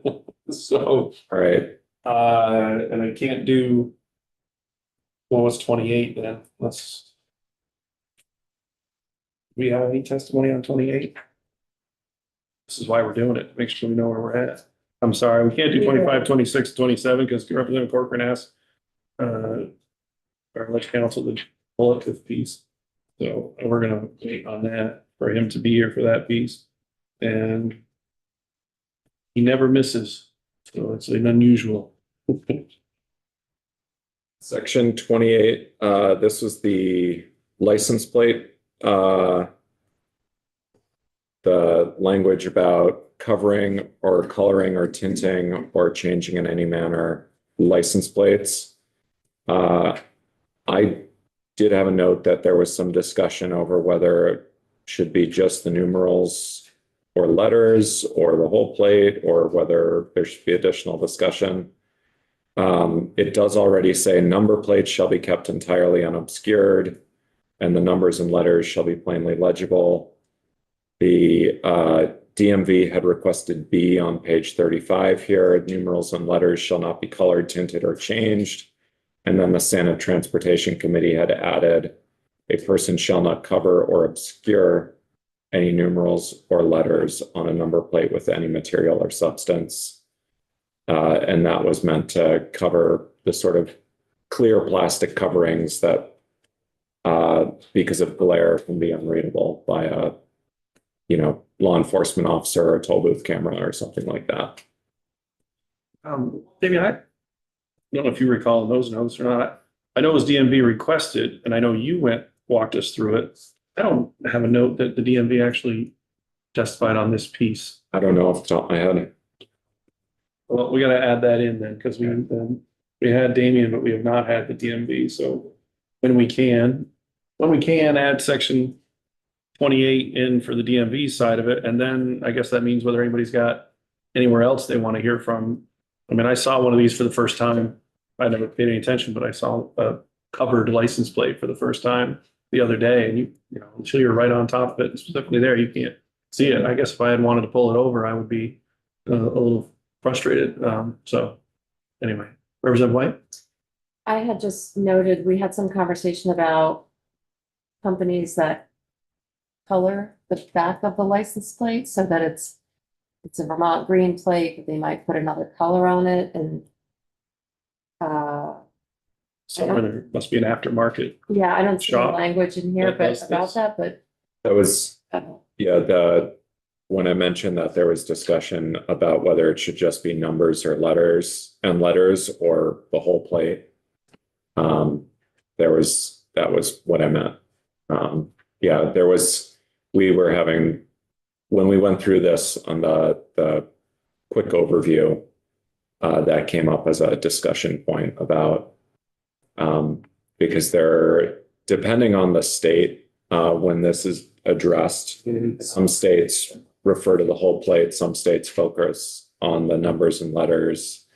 So, all right. and I can't do. What was 28 then? We have any testimony on 28? This is why we're doing it, to make sure we know where we're at. I'm sorry, we can't do 25, 26, 27 because Representative Corcoran asked our election council to pull up this piece. So we're gonna wait on that for him to be here for that piece. And he never misses, so it's an unusual. Section 28, this was the license plate. The language about covering or coloring or tinting or changing in any manner license plates. I did have a note that there was some discussion over whether it should be just the numerals or letters or the whole plate, or whether there should be additional discussion. It does already say number plates shall be kept entirely unobscured, and the numbers and letters shall be plainly legible. The DMV had requested B on page 35 here. Numerals and letters shall not be colored, tinted, or changed. And then the Senate Transportation Committee had added, a person shall not cover or obscure any numerals or letters on a number plate with any material or substance. And that was meant to cover the sort of clear plastic coverings that, because of glare, can be unreadable by a, law enforcement officer or a toll booth camera or something like that. Maybe I don't know if you recall those notes or not. I know it was DMV requested, and I know you walked us through it. I don't have a note that the DMV actually testified on this piece. I don't know off the top of my head. Well, we gotta add that in then, because we had Damien, but we have not had the DMV, so when we can add section 28 in for the DMV side of it, and then I guess that means whether anybody's got anywhere else they want to hear from. I mean, I saw one of these for the first time. I never paid any attention, but I saw a covered license plate for the first time the other day, and you know, until you're right on top of it, and specifically there, you can't see it. I guess if I had wanted to pull it over, I would be a little frustrated. So anyway, Representative White? I had just noted, we had some conversation about companies that color the back of the license plate so that it's a Vermont green plate, but they might put another color on it and Somewhere there must be an aftermarket. yeah, I don't see the Shop language in here, that but does about this. that, but That was, uh, yeah, when I mentioned that there was discussion about whether it should just be numbers or letters or the whole plate. That was what I meant. Yeah, when we went through this on the quick overview, that came up as a discussion point about, because depending on the state, when this is addressed, some states refer to the whole plate, some states focus on the numbers and letters.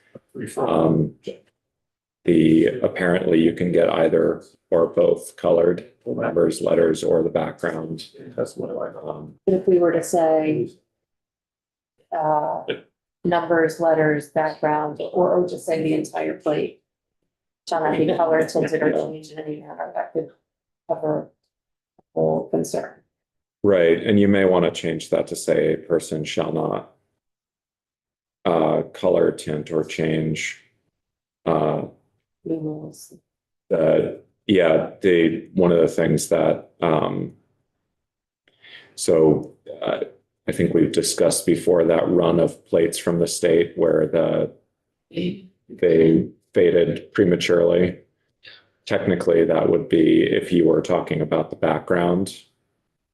Apparently you can get either or both colored, numbers, letters, or the background. That's what I like. If we were to say numbers, letters, background, or just say the entire plate shall not be color tinted or changed in any manner, that could cover the whole concern. Right, and you may want to change that to say a person shall not color, tint, or change Lumos. one of the things that I think we've discussed before, that run of plates from the state where they faded prematurely. Technically, that would be, if you were talking about the background,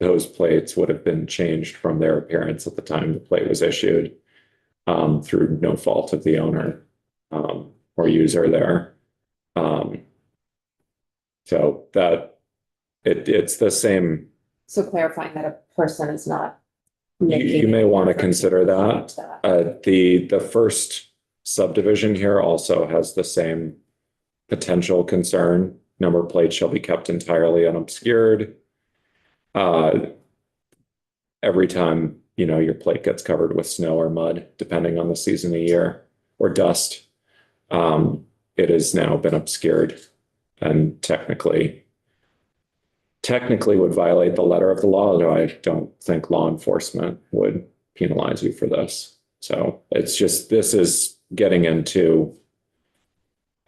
those plates would have been changed from their appearance at the time the plate was issued, through no fault of the owner or user there. So that it's the same. So clarifying that a person is not. You may want to consider that. The first subdivision here also has the same potential concern. Number plates shall be kept entirely unobscured. Every time, your plate gets covered with snow or mud, depending on the season of year, or dust, it has now been obscured and technically would violate the letter of the law, although I don't think law enforcement would penalize you for this. So it's just, this is getting into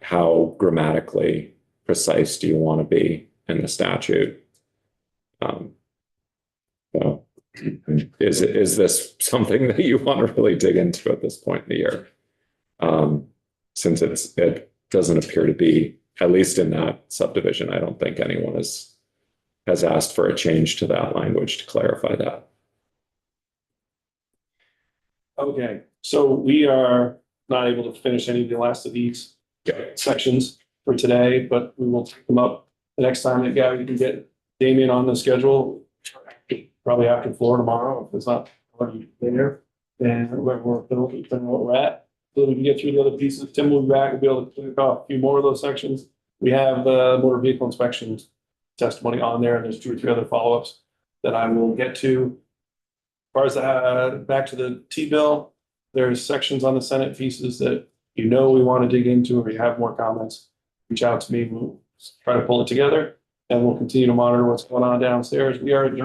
how grammatically precise do you want to be in the statute? So is this something that you want to really dig into at this point in the year? Since it doesn't appear to be, at least in that subdivision, I don't think anyone has asked for a change to that language to clarify that. Okay, so we are not able to finish any of the last of these sections for today, but we will take them up the next time that Gabby can get Damien on the schedule, probably after floor tomorrow, if it's not already there. And we're depending on what we're at, so we can get through the other pieces. Tim will be back, we'll be able to click off a few more of those sections. We have the motor vehicle inspections testimony on there, and there's 2 or 3 other follow-ups that I will get to. As far as back to the T-bill, there's sections on the Senate pieces that we want to dig into, or you have more comments, reach out to me. We'll try to pull it together, and we'll continue to monitor what's going on downstairs. We are adjourned.